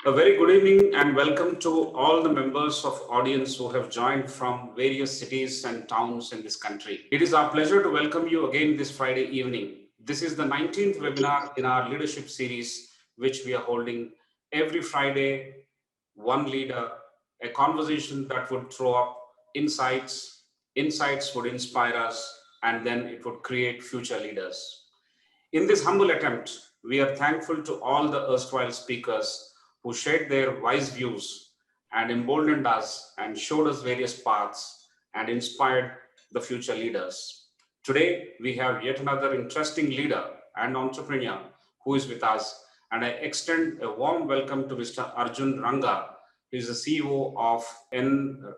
A very good evening and welcome to all the members of audience who have joined from various cities and towns in this country. It is our pleasure to welcome you again this Friday evening. This is the 19th webinar in our leadership series, which we are holding every Friday, one leader, a conversation that would throw up insights. Insights would inspire us, and then it would create future leaders. In this humble attempt, we are thankful to all the erstwhile speakers who shared their wise views and emboldened us and showed us various paths and inspired the future leaders. Today, we have yet another interesting leader and entrepreneur who is with us, and I extend a warm welcome to Mr. Arjun Ranga. He is the CEO of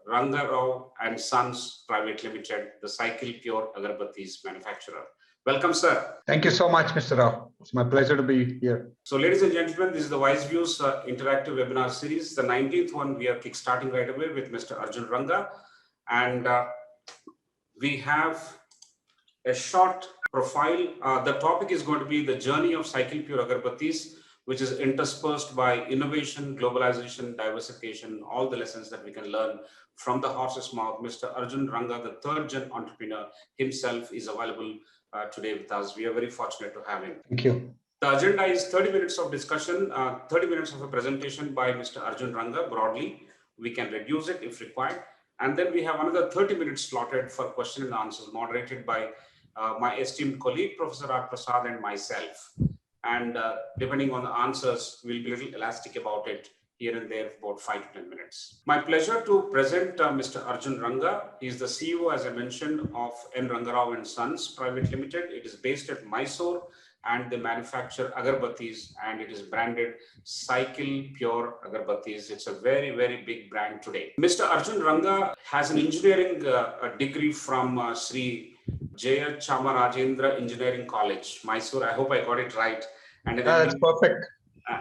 Ranga Rao and Sons Private Limited, the Cycle Pure Agarbattis manufacturer. Welcome, sir. Thank you so much, Mr. Rao. It's my pleasure to be here. So, ladies and gentlemen, this is the Wise Views interactive webinar series. The 19th one we are kickstarting right away with Mr. Arjun Ranga. And we have a short profile. The topic is going to be the journey of Cycle Pure Agarbattis, which is interspersed by innovation, globalization, diversification, all the lessons that we can learn from the horse's mouth. Mr. Arjun Ranga, the third-gen entrepreneur himself, is available today with us. We are very fortunate to have him. Thank you. The agenda is 30 minutes of discussion, 30 minutes of a presentation by Mr. Arjun Ranga broadly. We can reduce it if required. And then we have another 30 minutes slotted for question and answers moderated by my esteemed colleague, Professor R. Prasad, and myself. And depending on the answers, we'll be a little elastic about it here and there for about 5 to 10 minutes. My pleasure to present Mr. Arjun Ranga. He is the CEO, as I mentioned, of Ranga Rao and Sons Private Limited. It is based at Mysore and they manufacture agarbattis, and it is branded Cycle Pure Agarbattis. It's a very, very big brand today. Mr. Arjun Ranga has an engineering degree from Sri Jaya Chamarajendra Engineering College, Mysore. I hope I got it right. And That's perfect.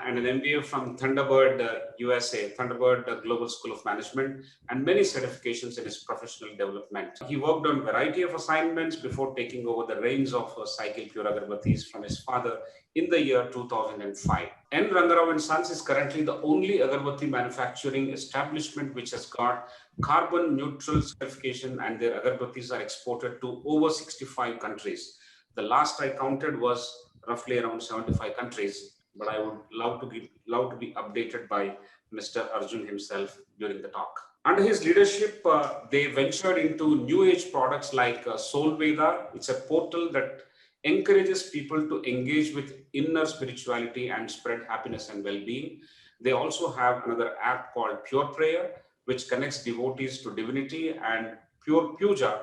And an MBA from Thunderbird, USA, Thunderbird Global School of Management, and many certifications in his professional development. He worked on a variety of assignments before taking over the reins of Cycle Pure Agarbattis from his father in the year 2005. Ranga Rao and Sons is currently the only agarbatti manufacturing establishment which has got carbon neutral certification, and their agarbattis are exported to over 65 countries. The last I counted was roughly around 75 countries. But I would love to be updated by Mr. Arjun himself during the talk. Under his leadership, they ventured into new age products like Soul Veda. It's a portal that encourages people to engage with inner spirituality and spread happiness and well-being. They also have another app called Pure Prayer, which connects devotees to divinity, and Pure Puja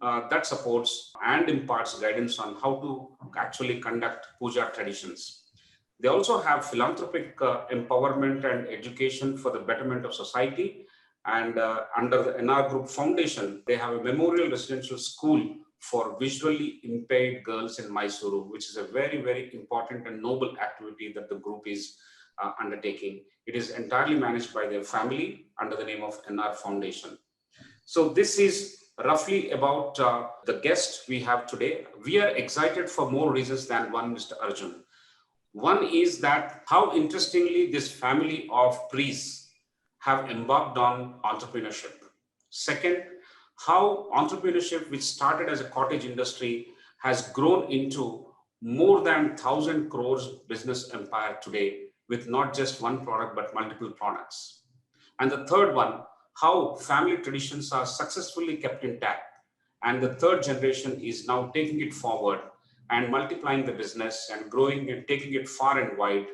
that supports and imparts guidance on how to actually conduct puja traditions. They also have philanthropic empowerment and education for the betterment of society. And under the NR Group Foundation, they have a memorial residential school for visually impaired girls in Mysuru, which is a very, very important and noble activity that the group is undertaking. It is entirely managed by their family under the name of NR Foundation. So this is roughly about the guest we have today. We are excited for more reasons than one, Mr. Arjun. One is that how interestingly this family of priests have embarked on entrepreneurship. Second, how entrepreneurship, which started as a cottage industry, has grown into more than 1,000 crores business empire today with not just one product, but multiple products. And the third one, how family traditions are successfully kept intact. And the third generation is now taking it forward and multiplying the business and growing and taking it far and wide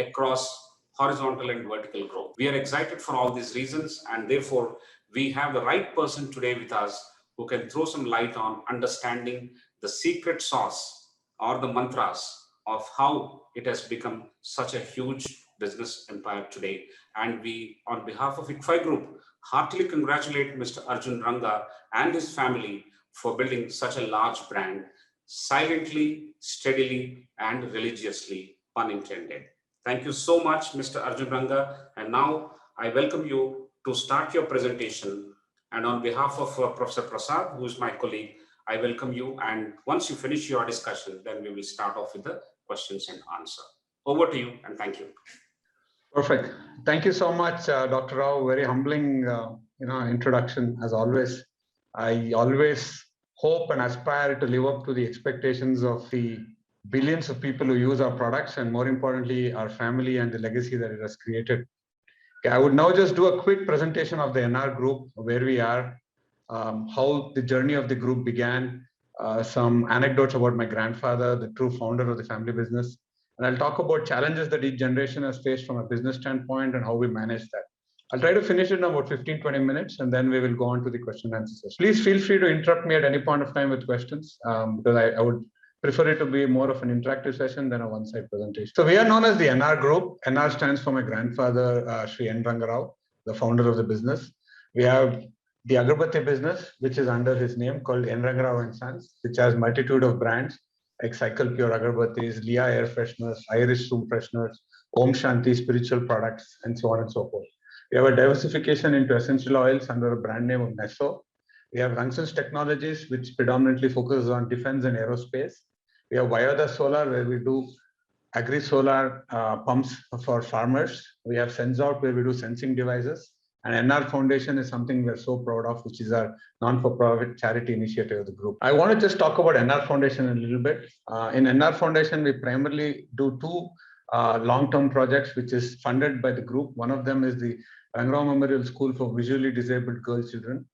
across horizontal and vertical growth. We are excited for all these reasons, and therefore we have the right person today with us who can throw some light on understanding the secret sauce or the mantras of how it has become such a huge business empire today. And we, on behalf of ICFAI Group, heartily congratulate Mr. Arjun Ranga and his family for building such a large brand, silently, steadily, and religiously, pun intended. Thank you so much, Mr. Arjun Ranga. And now I welcome you to start your presentation. And on behalf of Professor Prasad, who is my colleague, I welcome you. And once you finish your discussion, then we will start off with the questions and answer. Over to you, and thank you. Perfect. Thank you so much, Dr. Rao. Very humbling, introduction as always. I always hope and aspire to live up to the expectations of the billions of people who use our products, and more importantly, our family and the legacy that it has created. Okay, I would now just do a quick presentation of the NR Group, where we are, how the journey of the group began, some anecdotes about my grandfather, the true founder of the family business, and I'll talk about challenges that each generation has faced from a business standpoint and how we manage that. I'll try to finish it in about 15-20 minutes, and then we will go on to the question and answer session. Please feel free to interrupt me at any point of time with questions, because I would prefer it to be more of an interactive session than a one-side presentation. So we are known as the NR Group. NR stands for my grandfather, Sri M.Ranga Rao, the founder of the business. We have the Agarbatti business, which is under his name, called M.Ranga Rao and Sons, which has multitude of brands like Cycle Pure Agarbattis, Lia Air Fresheners, Irish Room Fresheners, Om Shanti Spiritual Products, and so on and so forth. We have a diversification into essential oils under a brand name of Nesso. We have Rangson's Technologies, which predominantly focuses on defense and aerospace. We have Vayada Solar, where we do agri-solar pumps for farmers. We have SenseOut, where we do sensing devices. And NR Foundation is something we're so proud of, which is our non-for-profit charity initiative of the group. I want to just talk about NR Foundation a little bit. In NR Foundation, we primarily do two long-term projects, which is funded by the group. One of them is the Rangrao Memorial School for Visually Disabled Girl Children.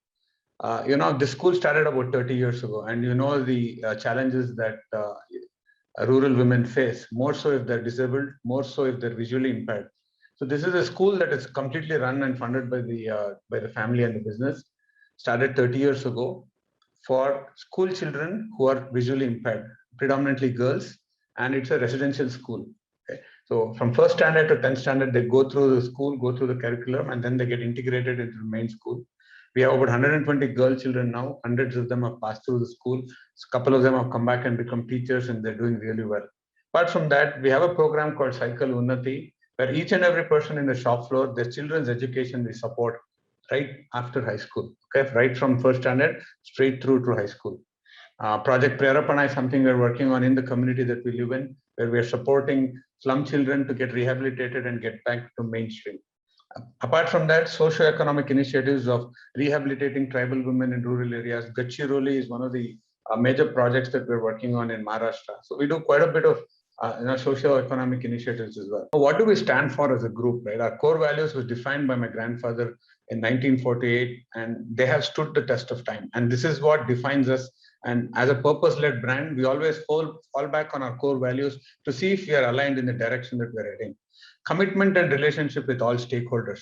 This school started about 30 years ago, and the challenges that rural women face, more so if they're disabled, more so if they're visually impaired. So this is a school that is completely run and funded by the family and the business. Started 30 years ago for school children who are visually impaired, predominantly girls, and it's a residential school. Okay? So from first standard to 10th standard, they go through the school, go through the curriculum, and then they get integrated into the main school. We have about 120 girl children now. Hundreds of them have passed through the school. A couple of them have come back and become teachers, and they're doing really well. Apart from that, we have a program called Cycle Unnati, where each and every person in the shop floor, their children's education we support right after high school. Okay, right from first standard straight through to high school. Project Prerapana is something we're working on in the community that we live in, where we're supporting slum children to get rehabilitated and get back to mainstream. Apart from that, socio-economic initiatives of rehabilitating tribal women in rural areas. Gachiroli is one of the major projects that we're working on in Maharashtra. So we do quite a bit of socio-economic initiatives as well. What do we stand for as a group, right? Our core values was defined by my grandfather in 1948, and they have stood the test of time. And this is what defines us. And as a purpose-led brand, we always fall back on our core values to see if we are aligned in the direction that we're heading. Commitment and relationship with all stakeholders,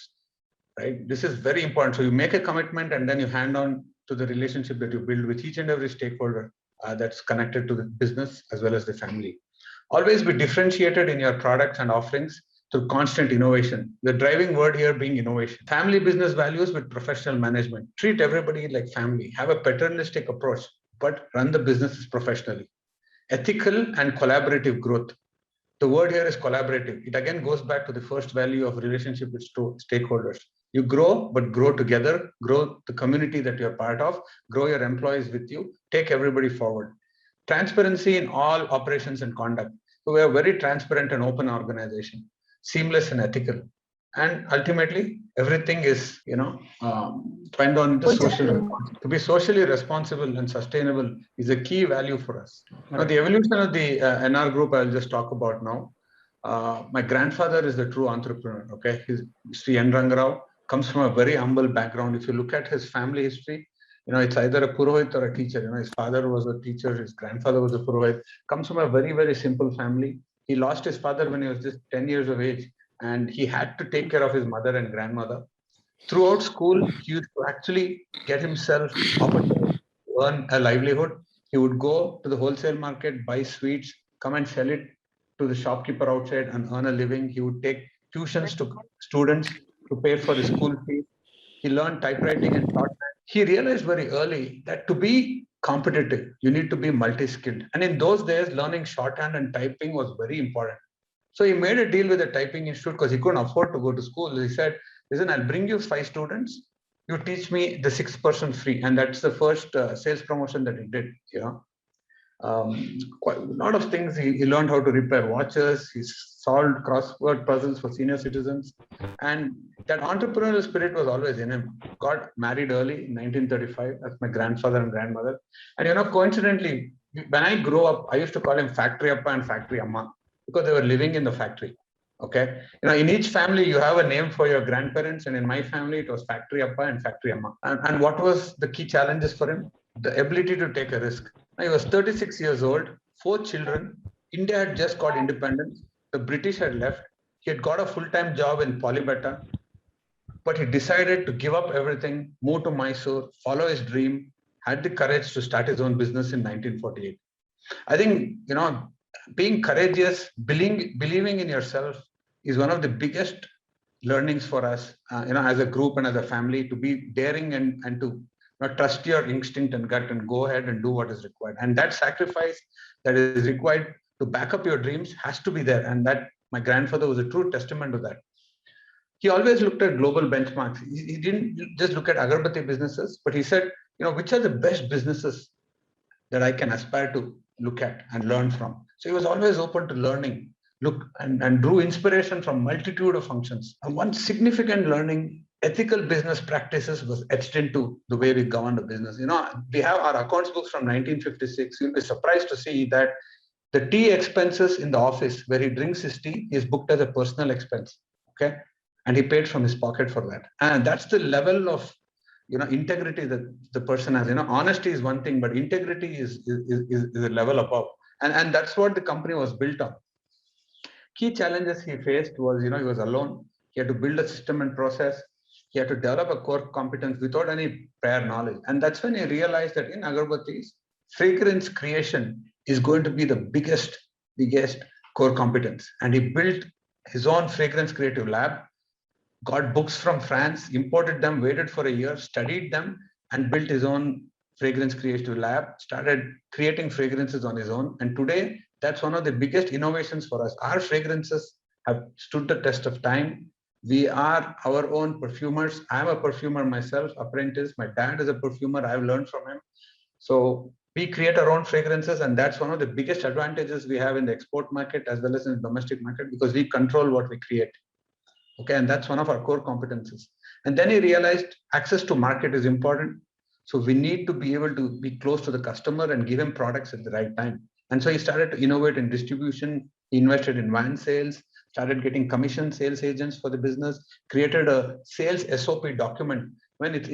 right? This is very important. So you make a commitment and then you hand on to the relationship that you build with each and every stakeholder that's connected to the business as well as the family. Always be differentiated in your products and offerings through constant innovation. The driving word here being innovation. Family business values with professional management. Treat everybody like family. Have a paternalistic approach, but run the businesses professionally. Ethical and collaborative growth. The word here is collaborative. It again goes back to the first value of relationship with stakeholders. You grow, but grow together, grow the community that you're part of, grow your employees with you, take everybody forward. Transparency in all operations and conduct. So we are a very transparent and open organization, seamless and ethical. And ultimately, everything is, depend on the social. To be socially responsible and sustainable is a key value for us. Now, the evolution of the NR group, I'll just talk about now. My grandfather is the true entrepreneur. Okay, he's Sri M.Ranga Rao, comes from a very humble background. If you look at his family history, it's either a Purohit or a teacher. His father was a teacher, his grandfather was a Purohit. Comes from a very, very simple family. He lost his father when he was just 10 years of age, and he had to take care of his mother and grandmother. Throughout school, he used to actually get himself opportunity to earn a livelihood. He would go to the wholesale market, buy sweets, come and sell it to the shopkeeper outside and earn a living. He would take tuitions to students to pay for the school fees. He learned typewriting and shorthand. He realized very early that to be competitive, you need to be multi-skilled. And in those days, learning shorthand and typing was very important. So he made a deal with the typing institute because he couldn't afford to go to school. He said, listen, I'll bring you 5 students. You teach me the 6th person free. And that's the first sales promotion that he did. Quite a lot of things. He learned how to repair watches. He solved crossword puzzles for senior citizens. And that entrepreneurial spirit was always in him. Got married early in 1935. That's my grandfather and grandmother. And coincidentally, when I grew up, I used to call him Factory Appa and Factory Amma because they were living in the factory. Okay. In each family, you have a name for your grandparents. And in my family, it was Factory Appa and Factory Amma. And what was the key challenges for him? The ability to take a risk. He was 36 years old, 4 children. India had just got independence. The British had left. He had got a full-time job in Polybeta, but he decided to give up everything, move to Mysore, follow his dream, had the courage to start his own business in 1948. I think, being courageous, believing in yourself is one of the biggest learnings for us, as a group and as a family, to be daring and to trust your instinct and gut and go ahead and do what is required. And that sacrifice that is required to back up your dreams has to be there. And that my grandfather was a true testament to that. He always looked at global benchmarks. He didn't just look at agarbatti businesses, but he said, which are the best businesses that I can aspire to look at and learn from. So he was always open to learning, look and drew inspiration from multitude of functions. And one significant learning, ethical business practices was etched into the way we govern the business. We have our accounts books from 1956. You'll be surprised to see that the tea expenses in the office where he drinks his tea is booked as a personal expense. Okay. And he paid from his pocket for that. And that's the level of integrity that the person has. Honesty is one thing, but integrity is a level above. And that's what the company was built on. Key challenges he faced was, he was alone. He had to build a system and process. He had to develop a core competence without any prior knowledge. And that's when he realized that in agarbattis, fragrance creation is going to be the biggest core competence. And he built his own fragrance creative lab, got books from France, imported them, waited for a year, studied them, and built his own fragrance creative lab, started creating fragrances on his own. And today, that's one of the biggest innovations for us. Our fragrances have stood the test of time. We are our own perfumers. I'm a perfumer myself, apprentice. My dad is a perfumer. I've learned from him. So we create our own fragrances, and that's one of the biggest advantages we have in the export market as well as in the domestic market, because we control what we create. Okay, and that's one of our core competencies. And then he realized access to market is important. So we need to be able to be close to the customer and give him products at the right time. And so he started to innovate in distribution. He invested in van sales, started getting commission sales agents for the business, created a sales SOP document. When it's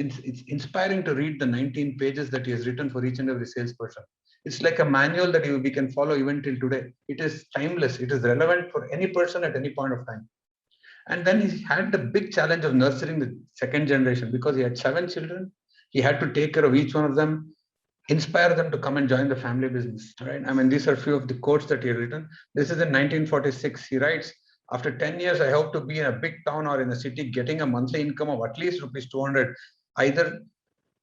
inspiring to read the 19 pages that he has written for each and every salesperson. It's like a manual that we can follow even till today. It is timeless. It is relevant for any person at any point of time. And then he had the big challenge of nurturing the second generation, because he had 7 children. He had to take care of each one of them, inspire them to come and join the family business, right? I mean, these are a few of the quotes that he had written. This is in 1946. He writes, after 10 years, I hope to be in a big town or in a city getting a monthly income of at least rupees 200, either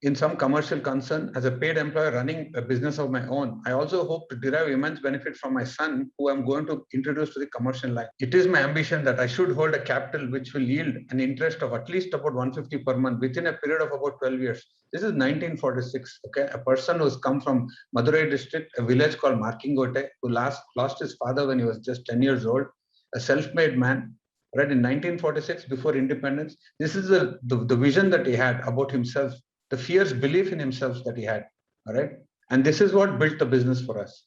in some commercial concern as a paid employer running a business of my own. I also hope to derive immense benefit from my son, who I'm going to introduce to the commercial life. It is my ambition that I should hold a capital which will yield an interest of at least about 150 per month within a period of about 12 years. This is 1946. Okay, a person who's come from Madurai district, a village called Markingote, who lost his father when he was just 10 years old, a self-made man, right, in 1946 before independence. This is the vision that he had about himself, the fierce belief in himself that he had, all right? And this is what built the business for us.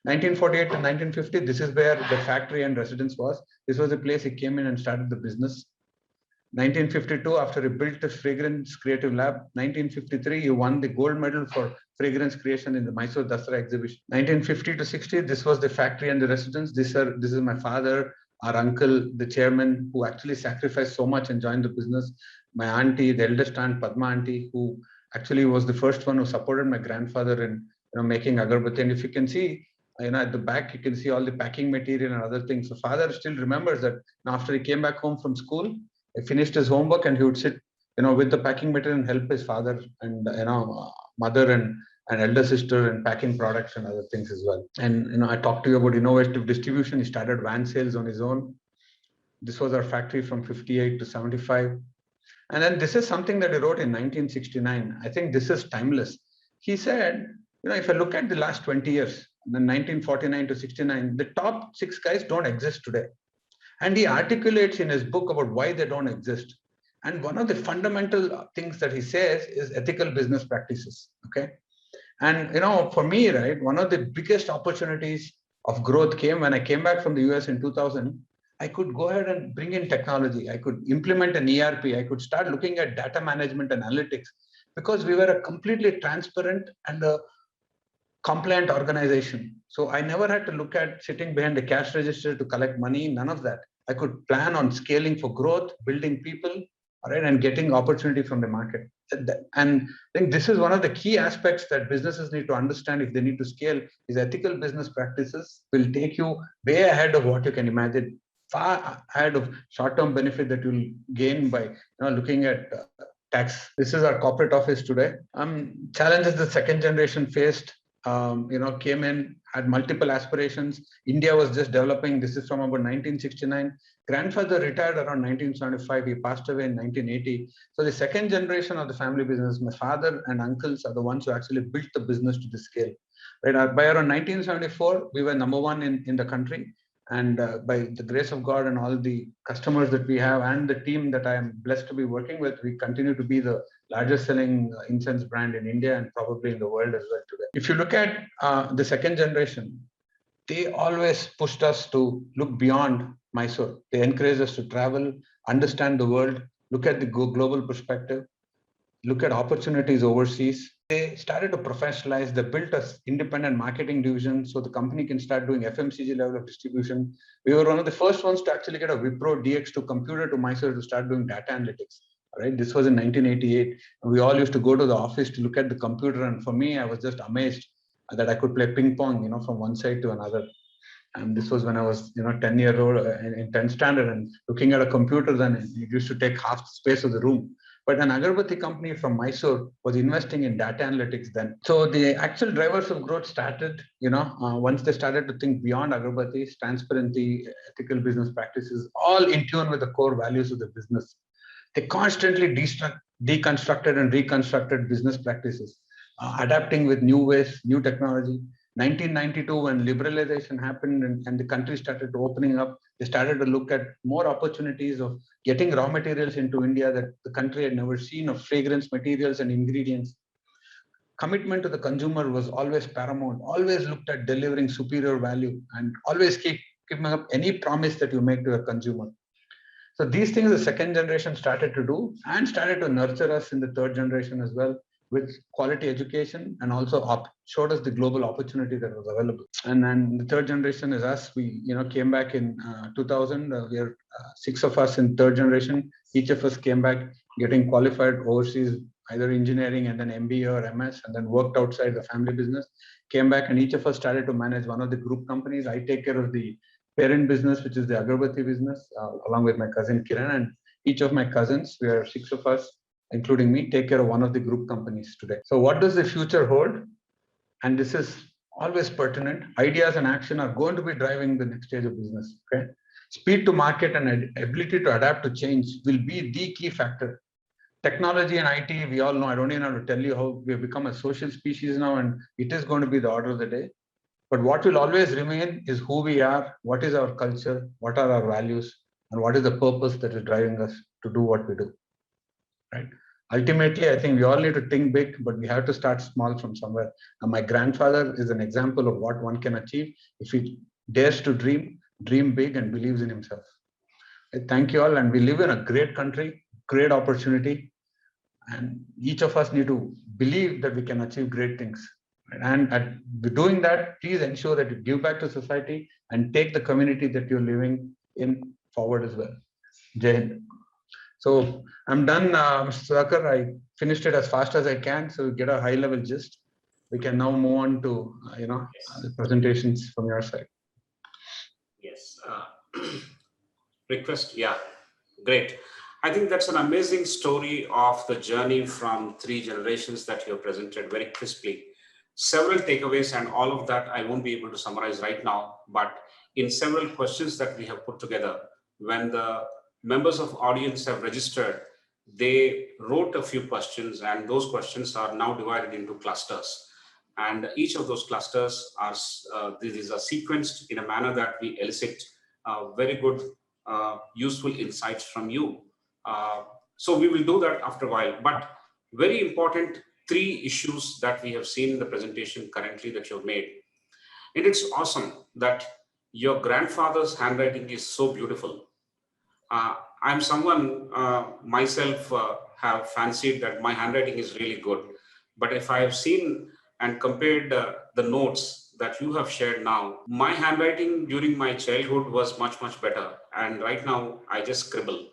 1948 to 1950, this is where the factory and residence was. This was the place he came in and started the business. 1952, after he built the fragrance creative lab. 1953, he won the gold medal for fragrance creation in the Mysore Dasara exhibition. 1950 to 60, this was the factory and the residence. This is my father, our uncle, the chairman, who actually sacrificed so much and joined the business. My auntie, the eldest aunt, Padma auntie, who actually was the first one who supported my grandfather in making agarbatti. And if you can see, at the back, you can see all the packing material and other things. So father still remembers that after he came back home from school, he finished his homework and he would sit, with the packing material and help his father and, mother and elder sister and packing products and other things as well. And, I talked to you about innovative distribution. He started van sales on his own. This was our factory from 58 to 75. And then this is something that he wrote in 1969. I think this is timeless. He said, If I look at the last 20 years, the 1949 to 69, the top 6 guys don't exist today. And he articulates in his book about why they don't exist. And one of the fundamental things that he says is ethical business practices. Okay. And for me, right, one of the biggest opportunities of growth came when I came back from the US in 2000. I could go ahead and bring in technology. I could implement an ERP. I could start looking at data management and analytics because we were a completely transparent and a compliant organization. So I never had to look at sitting behind a cash register to collect money, none of that. I could plan on scaling for growth, building people, all right, and getting opportunity from the market. And I think this is one of the key aspects that businesses need to understand if they need to scale is ethical business practices will take you way ahead of what you can imagine, far ahead of short-term benefit that you'll gain by looking at tax. This is our corporate office today. Challenges the second generation faced came in, had multiple aspirations. India was just developing. This is from about 1969. Grandfather retired around 1975. He passed away in 1980. So the second generation of the family business, my father and uncles are the ones who actually built the business to the scale. Right? By around 1974, we were number one in the country. And by the grace of God and all the customers that we have and the team that I am blessed to be working with, we continue to be the largest selling incense brand in India and probably in the world as well today. If you look at the second generation, they always pushed us to look beyond Mysore. They encouraged us to travel, understand the world, look at the global perspective, look at opportunities overseas. They started to professionalize. They built an independent marketing division so the company can start doing FMCG level of distribution. We were one of the first ones to actually get a Wipro DX2 computer to Mysore to start doing data analytics. Right? This was in 1988. We all used to go to the office to look at the computer. And for me, I was just amazed that I could play ping pong, from one side to another. And this was when I was, 10-year-old in 10th standard and looking at a computer, then it used to take half the space of the room. But an Agarbatti company from Mysore was investing in data analytics then. So the actual drivers of growth started, once they started to think beyond Agarbattis, transparency, ethical business practices, all in tune with the core values of the business. They constantly deconstructed and reconstructed business practices, adapting with new ways, new technology. 1992, when liberalization happened and the country started opening up, they started to look at more opportunities of getting raw materials into India that the country had never seen, of fragrance materials and ingredients. Commitment to the consumer was always paramount, always looked at delivering superior value and always keeping up any promise that you make to a consumer. So these things the second generation started to do and started to nurture us in the third generation as well with quality education and also showed us the global opportunity that was available. And then the third generation is us. We came back in 2000. We are 6 of us in third generation. Each of us came back getting qualified overseas, either engineering and then MBA or MS, and then worked outside the family business. Came back and each of us started to manage one of the group companies. I take care of the parent business, which is the Agarbatti business, along with my cousin Kiran, and each of my cousins, we are 6 of us, including me, take care of one of the group companies today. So what does the future hold? And this is always pertinent. Ideas and action are going to be driving the next stage of business. Okay, speed to market and ability to adapt to change will be the key factor. Technology and IT, we all know, I don't even have to tell you how we have become a social species now, and it is going to be the order of the day. But what will always remain is who we are, what is our culture, what are our values, and what is the purpose that is driving us to do what we do. Right? Ultimately, I think we all need to think big, but we have to start small from somewhere. And my grandfather is an example of what one can achieve if he dares to dream big, and believes in himself. Thank you all. And we live in a great country, great opportunity. And each of us need to believe that we can achieve great things. And doing that, please ensure that you give back to society and take the community that you're living in forward as well. Jai Hind. So I'm done, Mr. Sudhakar. I finished it as fast as I can, so you get a high-level gist. We can now move on to the presentations from your side. Yes. Request. Yeah. Great. I think that's an amazing story of the journey from 3 generations that you have presented very crisply. Several takeaways, and all of that I won't be able to summarize right now, but in several questions that we have put together, when the members of audience have registered, they wrote a few questions, and those questions are now divided into clusters. And each of those clusters are these are sequenced in a manner that we elicit very good, useful insights from you. So we will do that after a while. But very important, three issues that we have seen in the presentation currently that you've made. And it's awesome that your grandfather's handwriting is so beautiful. I'm someone myself have fancied that my handwriting is really good. But if I have seen and compared the notes that you have shared now, my handwriting during my childhood was much, much better. And right now I just scribble.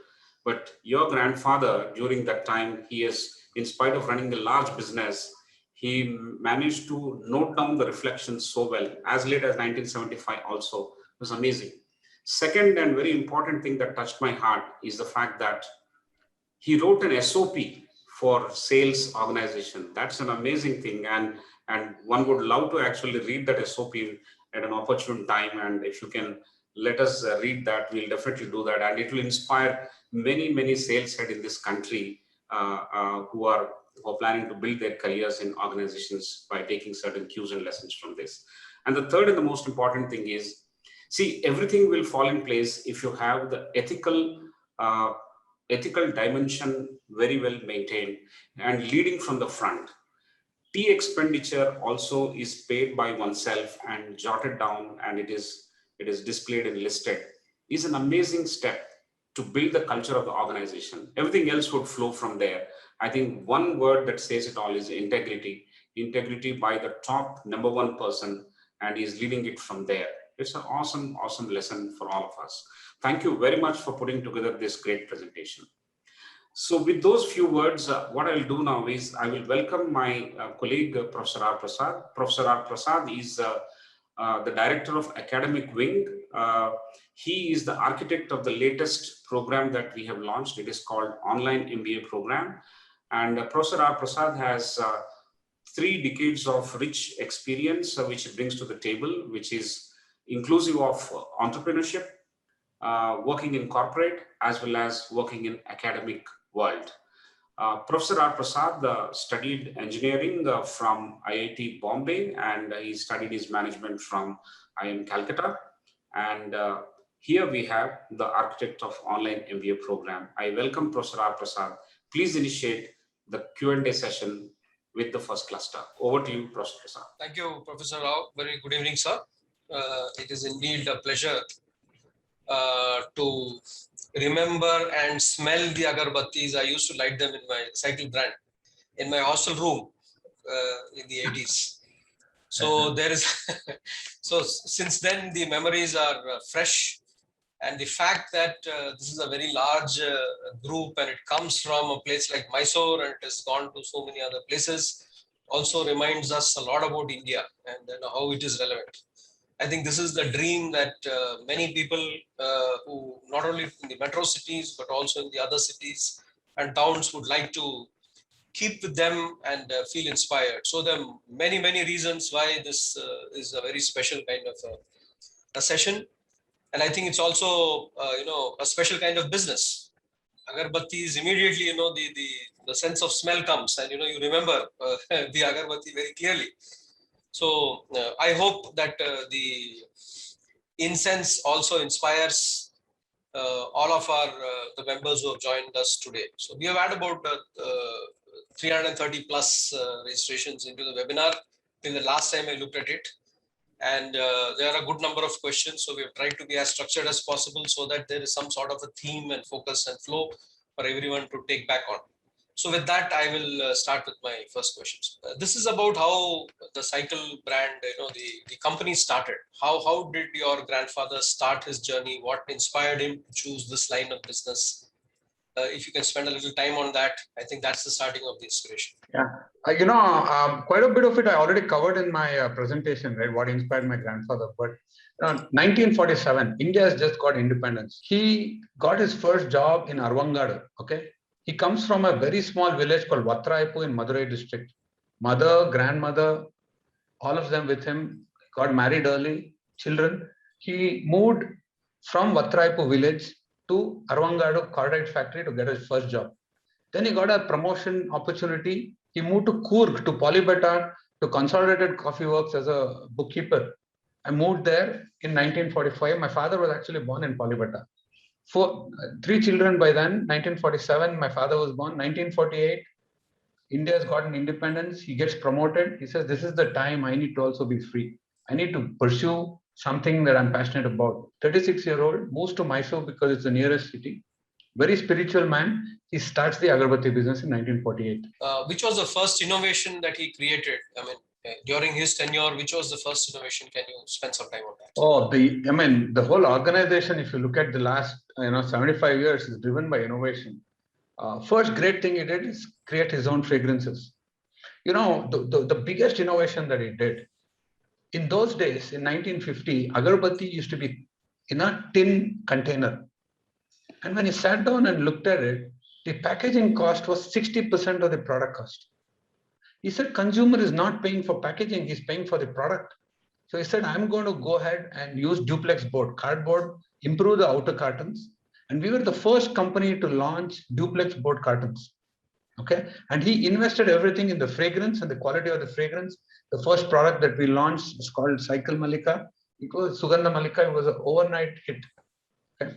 But your grandfather during that time, he is, in spite of running a large business, he managed to note down the reflections so well, as late as 1975 also. It was amazing. Second and very important thing that touched my heart is the fact that he wrote an SOP for sales organization. That's an amazing thing. And one would love to actually read that SOP at an opportune time. And if you can let us read that, we'll definitely do that. And it will inspire many, many sales heads in this country who are planning to build their careers in organizations by taking certain cues and lessons from this. And the third and the most important thing is, see, everything will fall in place if you have the ethical dimension very well maintained and leading from the front. Tea expenditure also is paid by oneself and jotted down, and it is displayed and listed, is an amazing step to build the culture of the organization. Everything else would flow from there. I think one word that says it all is integrity. Integrity by the top number one person, and he's leading it from there. It's an awesome, awesome lesson for all of us. Thank you very much for putting together this great presentation. So with those few words, what I'll do now is I will welcome my colleague, Professor R. Prasad. Professor R. Prasad is the director of academic wing. He is the architect of the latest program that we have launched. It is called Online MBA Program. And Professor R. Prasad has 3 decades of rich experience, which he brings to the table, which is inclusive of entrepreneurship, working in corporate, as well as working in academic world. Professor R. Prasad studied engineering from IIT Bombay, and he studied his management from IIM Calcutta. And here we have the architect of online MBA program. I welcome Professor R. Prasad. Please initiate the Q&A session with the first cluster. Over to you, Professor Prasad. Thank you, Professor Rao. Very good evening, sir. It is indeed a pleasure to remember and smell the agarbattis. I used to light them in my cycle brand in my hostel room in the 80s. So there is, so since then the memories are fresh, and the fact that this is a very large group and it comes from a place like Mysore and it has gone to so many other places also reminds us a lot about India and how it is relevant. I think this is the dream that many people who not only in the metro cities, but also in the other cities and towns would like to keep with them and feel inspired. So there are many, many reasons why this is a very special kind of a session. And I think it's also, a special kind of business. Agarbatti is immediately, the sense of smell comes and, you remember the agarbatti very clearly. So I hope that the incense also inspires all of our the members who have joined us today. So we have had about 330 plus registrations into the webinar till the last time I looked at it. And there are a good number of questions. So we have tried to be as structured as possible so that there is some sort of a theme and focus and flow for everyone to take back on. So with that, I will start with my first questions. This is about how the cycle brand, the company started. How did your grandfather start his journey? What inspired him to choose this line of business? If you can spend a little time on that, I think that's the starting of the inspiration. Yeah, quite a bit of it I already covered in my presentation, right? What inspired my grandfather. But 1947, India has just got independence. He got his first job in Arvangadu, okay? He comes from a very small village called Vatraipu in Madurai district. Mother, grandmother, all of them with him, got married early, children. He moved from Vatraipu village to Arvangadu cordite factory to get his first job. Then he got a promotion opportunity. He moved to Coorg, to Polybetar, to Consolidated Coffee Works as a bookkeeper. I moved there in 1945. My father was actually born in Palibata. Three children by then. 1947, my father was born. 1948, India has gotten independence. He gets promoted. He says, this is the time I need to also be free. I need to pursue something that I'm passionate about. 36-year-old moves to Mysore because it's the nearest city. Very spiritual man. He starts the agarbatti business in 1948. Which was the first innovation that he created? I mean, during his tenure, which was the first innovation? Can you spend some time on that? Oh, the whole organization, if you look at the last 75 years, is driven by innovation. First great thing he did is create his own fragrances. The biggest innovation that he did, in those days, in 1950, agarbatti used to be in a tin container. And when he sat down and looked at it, the packaging cost was 60% of the product cost. He said, consumer is not paying for packaging, he's paying for the product. So he said, I'm going to go ahead and use duplex board, cardboard, improve the outer cartons. And we were the first company to launch duplex board cartons. Okay. And he invested everything in the fragrance and the quality of the fragrance. The first product that we launched is called Cycle Malika. Because Sugandha Malika, it was an overnight hit. Okay.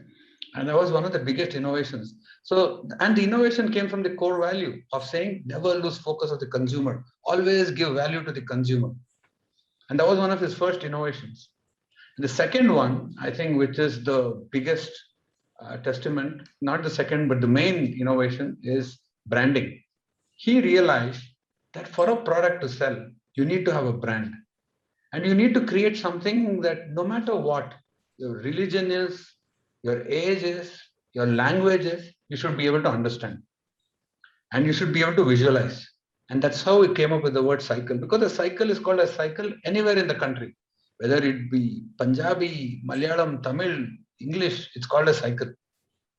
And that was one of the biggest innovations. So, and the innovation came from the core value of saying, never lose focus of the consumer, always give value to the consumer. And that was one of his first innovations. And the second one, I think, which is the biggest testament, not the second, but the main innovation is branding. He realized that for a product to sell, you need to have a brand. And you need to create something that no matter what your religion is, your age is, your language is, you should be able to understand. And you should be able to visualize. And that's how we came up with the word cycle, because the cycle is called a cycle anywhere in the country, whether it be Punjabi, Malayalam, Tamil, English, it's called a cycle.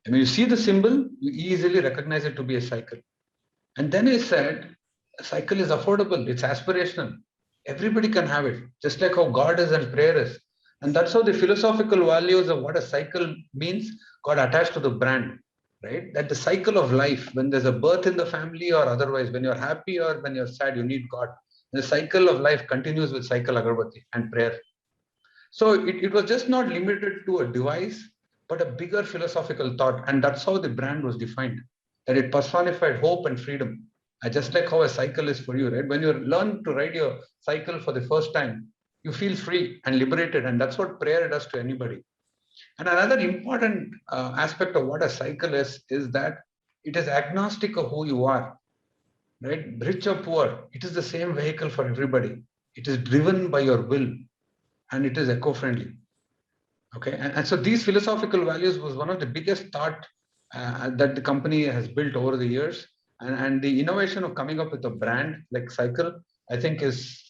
And when you see the symbol, you easily recognize it to be a cycle. And then he said, a cycle is affordable, it's aspirational. Everybody can have it, just like how God is and prayer is. And that's how the philosophical values of what a cycle means got attached to the brand, right? That the cycle of life, when there's a birth in the family or otherwise, when you're happy or when you're sad, you need God. The cycle of life continues with cycle agarbatti and prayer. So it was just not limited to a device, but a bigger philosophical thought. And that's how the brand was defined, that it personified hope and freedom. Just like how a cycle is for you, right? When you learn to ride your cycle for the first time, you feel free and liberated. And that's what prayer does to anybody. And another important aspect of what a cycle is that it is agnostic of who you are, right? Rich or poor, it is the same vehicle for everybody. It is driven by your will and it is eco-friendly. Okay, and so these philosophical values was one of the biggest thought that the company has built over the years. And the innovation of coming up with a brand like Cycle, I think is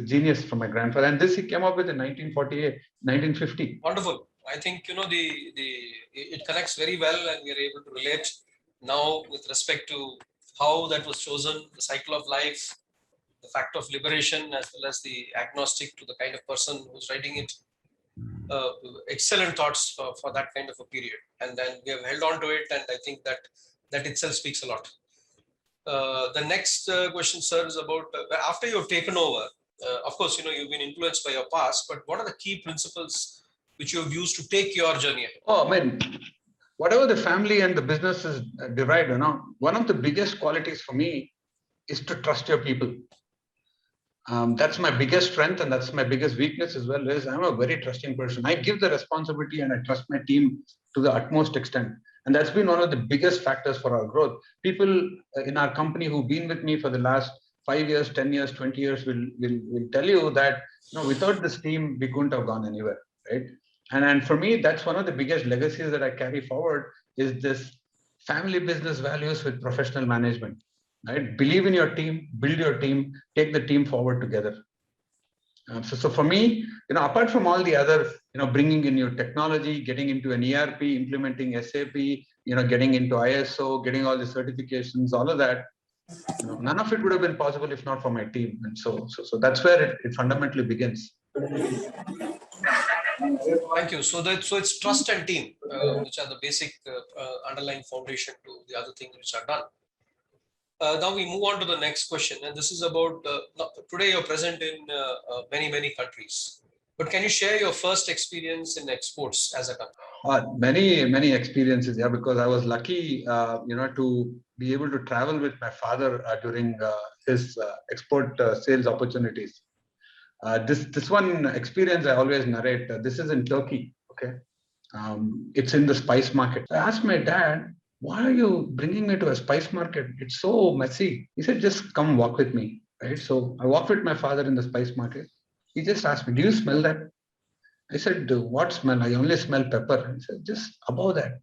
genius from my grandfather. And this he came up with in 1948, 1950. Wonderful. I think it connects very well, and we are able to relate now with respect to how that was chosen, the cycle of life, the fact of liberation, as well as the agnostic to the kind of person who's writing it. Excellent thoughts for that kind of a period, and then we have held on to it, and I think that itself speaks a lot. The next question, sir, is about after you've taken over. Of course, you've been influenced by your past, but what are the key principles which you have used to take your journey ahead? Oh, I mean, whatever the family and the business is derived, one of the biggest qualities for me is to trust your people. That's my biggest strength, and that's my biggest weakness as well. Is I'm a very trusting person. I give the responsibility and I trust my team to the utmost extent. And that's been one of the biggest factors for our growth. People in our company who've been with me for the last 5 years, 10 years, 20 years will tell you that without this team, we couldn't have gone anywhere, right? And for me, that's one of the biggest legacies that I carry forward is this family business values with professional management, right? Believe in your team, build your team, take the team forward together. So for me, apart from all the other, bringing in new technology, getting into an ERP, implementing SAP, getting into ISO, getting all the certifications, all of that, none of it would have been possible if not for my team. And so that's where it fundamentally begins. Thank you. So it's trust and team, which are the basic underlying foundation to the other things which are done. Now we move on to the next question, and this is about today you're present in many countries. But can you share your first experience in exports as a country? Many experiences, yeah, because I was lucky, to be able to travel with my father during his export sales opportunities. This one experience I always narrate. This is in Turkey. Okay, it's in the spice market. I asked my dad, "Why are you bringing me to a spice market? It's so messy." He said, "Just come walk with me." Right. So I walked with my father in the spice market. He just asked me, "Do you smell that?" I said, "What smell?" "I only smell pepper." He said, "Just above that,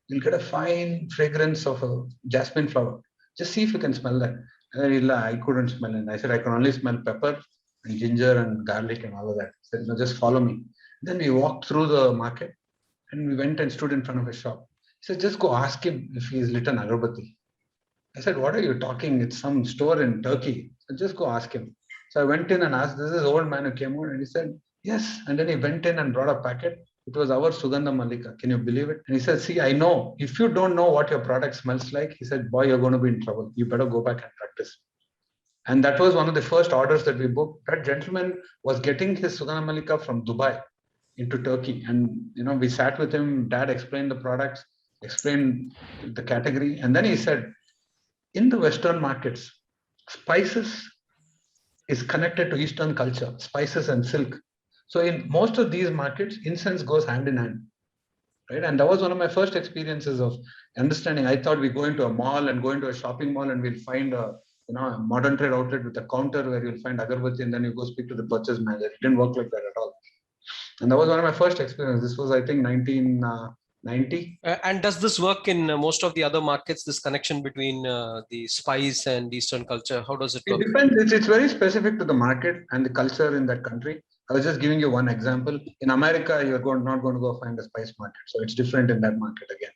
you'll get a fine fragrance of a jasmine flower. Just see if you can smell that." And then I couldn't smell it. I said, "I can only smell pepper and ginger and garlic and all of that." He said, "No, just follow me." Then we walked through the market and we went and stood in front of a shop. He said, "Just go ask him if he's lit an agarbatti." I said, "What are you talking? It's some store in Turkey. So just go ask him." So I went in and asked. This is old man who came out and he said, "Yes." And then he went in and brought a packet. It was our Sugandha Mallika. Can you believe it? And he said, "See, I know. If you don't know what your product smells like," he said, "boy, you're going to be in trouble. You better go back and practice." And that was one of the first orders that we booked. That gentleman was getting his Sugandha Mallika from Dubai into Turkey. And, we sat with him. Dad explained the products, explained the category. And then he said, in the Western markets, spices is connected to Eastern culture, spices and silk. So in most of these markets, incense goes hand in hand, right? And that was one of my first experiences of understanding. I thought we go into a mall and go into a shopping mall and we'll find a modern trade outlet with a counter where you'll find agarbatti and then you go speak to the purchase manager. It didn't work like that at all. And that was one of my first experiences. This was, I think, 1990. And does this work in most of the other markets, this connection between the spice and Eastern culture? How does it work? It depends. It's very specific to the market and the culture in that country. I was just giving you one example. In America, not going to go find a spice market. So it's different in that market again.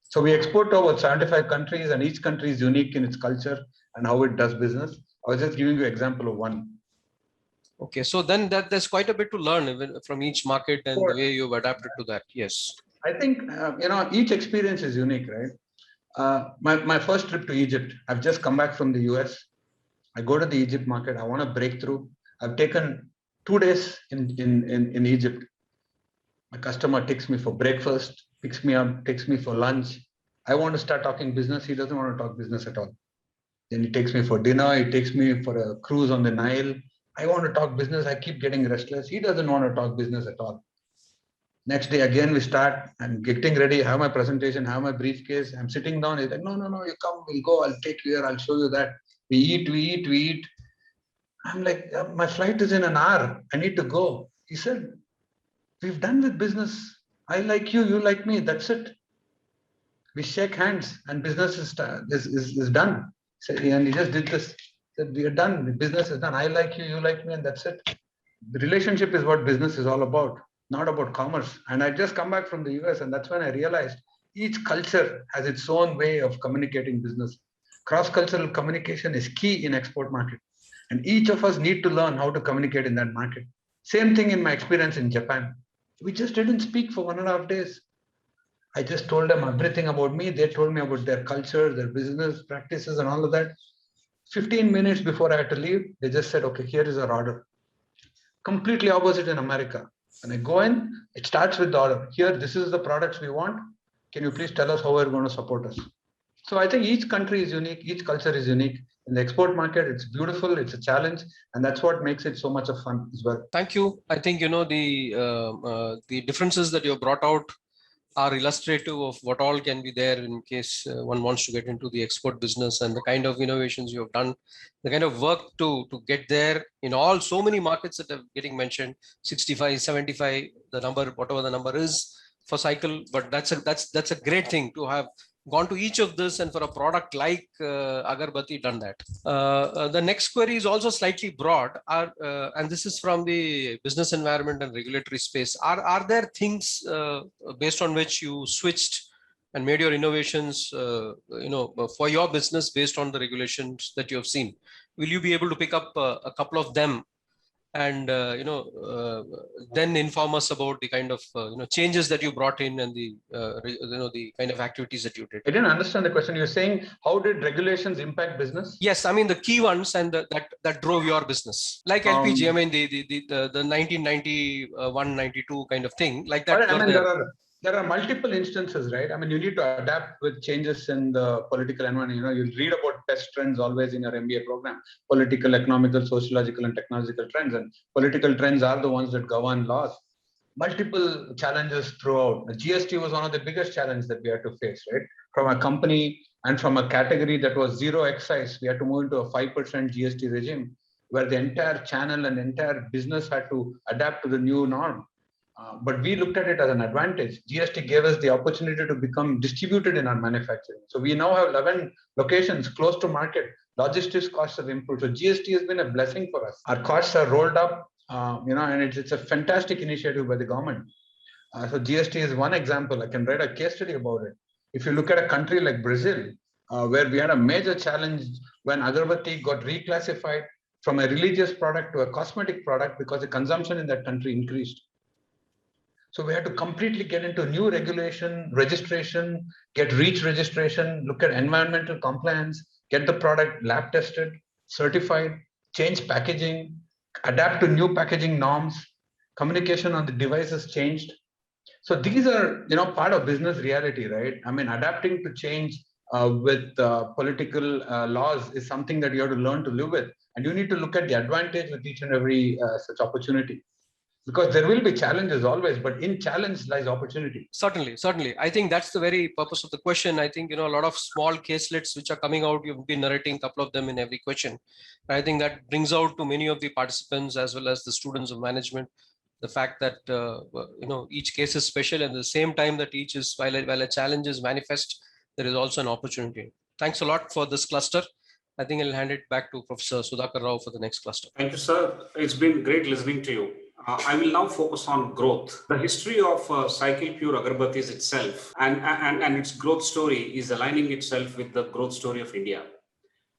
So we export to about 75 countries and each country is unique in its culture and how it does business. I was just giving you an example of one. Okay, so then there's quite a bit to learn even from each market and the way you've adapted to that. Yes. I think, each experience is unique, right? My first trip to Egypt, I've just come back from the US. I go to the Egypt market. I want to break through. I've taken 2 days in Egypt. My customer takes me for breakfast, picks me up, takes me for lunch. I want to start talking business. He doesn't want to talk business at all. Then he takes me for dinner. He takes me for a cruise on the Nile. I want to talk business. I keep getting restless. He doesn't want to talk business at all. Next day again we start. I'm getting ready. Have my presentation. Have my briefcase. I'm sitting down. He's like, "No, you come. We'll go. I'll take you here. I'll show you that." We eat. I'm like, "My flight is in an hour. I need to go." He said, "We've done with business. I like you. You like me. That's it. We shake hands and business is done." And he just did this. He said, "We are done. The business is done. I like you. You like me. And that's it." The relationship is what business is all about, not about commerce. And I just come back from the US and that's when I realized each culture has its own way of communicating business. Cross-cultural communication is key in export market. And each of us need to learn how to communicate in that market. Same thing in my experience in Japan. We just didn't speak for 1.5 days. I just told them everything about me. They told me about their culture, their business practices and all of that. 15 minutes before I had to leave, they just said, "Okay, here is our order." Completely opposite in America. When I go in, it starts with the order. "Here, this is the products we want. Can you please tell us how we're going to support us?" So I think each country is unique, each culture is unique. In the export market, it's beautiful, it's a challenge, and that's what makes it so much of fun as well. Thank you. I think the differences that you brought out are illustrative of what all can be there in case one wants to get into the export business, and the kind of innovations you have done, the kind of work to get there in all so many markets that are getting mentioned, 65, 75, the number, whatever the number is for cycle. But that's a great thing to have gone to each of this, and for a product like agarbatti done that. The next query is also slightly broad, and this is from the business environment and regulatory space. Are there things based on which you switched and made your innovations for your business based on the regulations that you have seen? Will you be able to pick up a couple of them and then inform us about the kind of changes that you brought in and the the kind of activities that you did. I didn't understand the question. You're saying how did regulations impact business? Yes, I mean the key ones and that drove your business, like LPG. I mean the 1991-92 kind of thing, like that. I mean, there are multiple instances, right? I mean, you need to adapt with changes in the political environment. You'll read about pest trends always in your MBA program: political, economical, sociological, and technological trends. And political trends are the ones that govern laws. Multiple challenges throughout. The GST was one of the biggest challenges that we had to face, right? From a company and from a category that was zero excise, we had to move into a 5% GST regime, where the entire channel and entire business had to adapt to the new norm. But we looked at it as an advantage. GST gave us the opportunity to become distributed in our manufacturing. So we now have 11 locations close to market. Logistics costs have improved. So GST has been a blessing for us. Our costs are rolled up, and it's a fantastic initiative by the government. So GST is one example. I can write a case study about it. If you look at a country like Brazil, where we had a major challenge when agarbatti got reclassified from a religious product to a cosmetic product because the consumption in that country increased. So we had to completely get into new regulation, registration, get REACH registration, look at environmental compliance, get the product lab tested, certified, change packaging, adapt to new packaging norms, communication on the devices changed. So these are, part of business reality, right? I mean, adapting to change with political laws is something that you have to learn to live with. And you need to look at the advantage with each and every such opportunity. Because there will be challenges always, but in challenge lies opportunity. Certainly. I think that's the very purpose of the question. I think, a lot of small caselets which are coming out, you've been narrating a couple of them in every question. I think that brings out to many of the participants as well as the students of management, the fact that, each case is special, and at the same time that each is, while a challenge is manifest, there is also an opportunity. Thanks a lot for this cluster. I think I'll hand it back to Professor Sudhakar Rao for the next cluster. Thank you, sir. It's been great listening to you. I will now focus on growth. The history of Cycle Pure Agarbattis itself and its growth story is aligning itself with the growth story of India.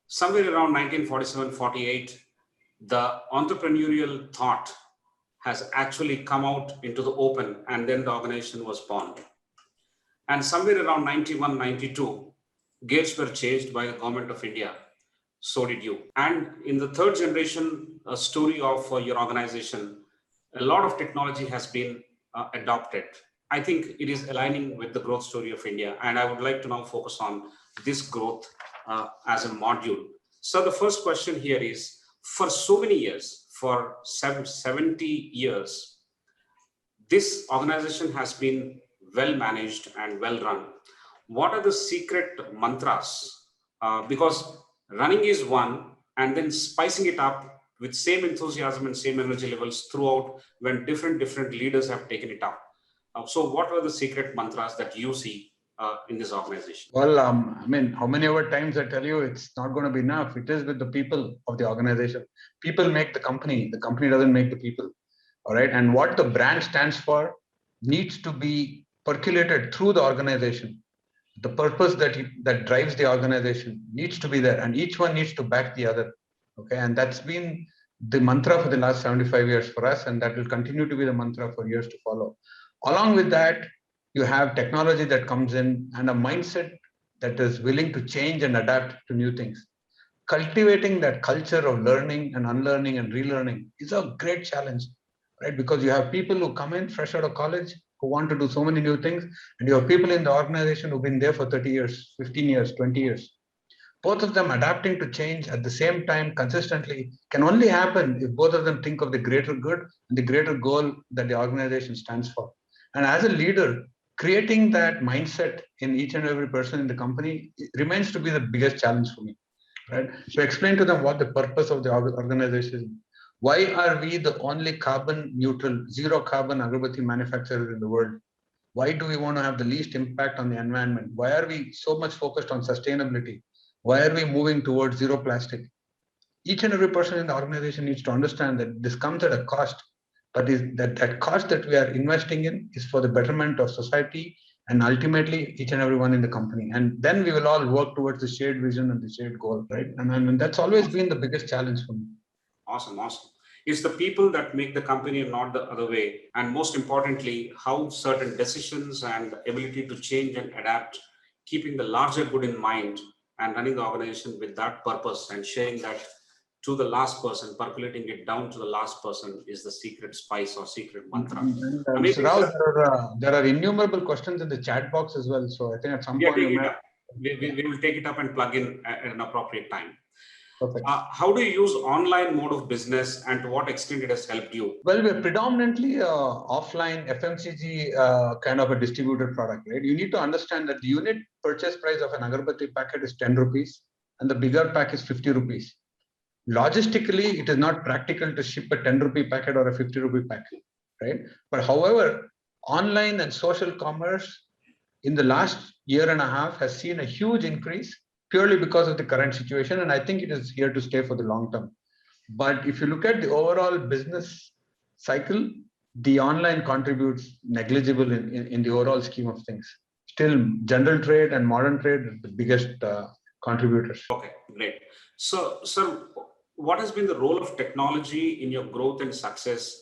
Somewhere around 1947-48, the entrepreneurial thought has actually come out into the open, and then the organization was born. And somewhere around 91-92, gates were changed by the government of India. So did you. And in the third generation story of your organization, a lot of technology has been adopted. I think it is aligning with the growth story of India. And I would like to now focus on this growth as a module. So the first question here is, for so many years, for 70 years, this organization has been well managed and well run. What are the secret mantras? Because running is one, and then spicing it up with same enthusiasm and same energy levels throughout when different leaders have taken it up. So what were the secret mantras that you see in this organization? Well, I mean, how many ever times I tell you it's not going to be enough. It is with the people of the organization. People make the company doesn't make the people. All right. And what the brand stands for needs to be percolated through the organization. The purpose that drives the organization needs to be there, and each one needs to back the other. Okay, and that's been the mantra for the last 75 years for us, and that will continue to be the mantra for years to follow. Along with that, you have technology that comes in and a mindset that is willing to change and adapt to new things. Cultivating that culture of learning and unlearning and relearning is a great challenge, right? Because you have people who come in fresh out of college who want to do so many new things, and you have people in the organization who've been there for 30 years, 15 years, 20 years. Both of them adapting to change at the same time consistently can only happen if both of them think of the greater good and the greater goal that the organization stands for. And as a leader, creating that mindset in each and every person in the company remains to be the biggest challenge for me, right? So explain to them what the purpose of the organization is. Why are we the only carbon neutral, zero carbon agarbatti manufacturer in the world? Why do we want to have the least impact on the environment? Why are we so much focused on sustainability? Why are we moving towards zero plastic? Each and every person in the organization needs to understand that this comes at a cost, but that cost that we are investing in is for the betterment of society and ultimately each and everyone in the company. And then we will all work towards the shared vision and the shared goal, right? And that's always been the biggest challenge for me. Awesome. It's the people that make the company and not the other way. And most importantly, how certain decisions and ability to change and adapt, keeping the larger good in mind and running the organization with that purpose and sharing that to the last person, percolating it down to the last person is the secret spice or secret mantra. And, Mr. Amazing, Rao, sir. there are innumerable questions in the chat box as well. So I think at some Yeah, point take you it may. up. We will take it up and plug in at an appropriate time. Perfect. How do you use online mode of business and to what extent it has helped you? Well, we're predominantly offline FMCG kind of a distributed product, right? You need to understand that the unit purchase price of an agarbatti packet is 10 rupees and the bigger pack is 50 rupees. Logistically, it is not practical to ship a 10 rupee packet or a 50 rupee packet, right? But however, online and social commerce in the last year and a half has seen a huge increase purely because of the current situation. And I think it is here to stay for the long term. But if you look at the overall business cycle, the online contributes negligible in the overall scheme of things. Still, general trade and modern trade are the biggest contributors. Okay, great. So, sir, what has been the role of technology in your growth and success,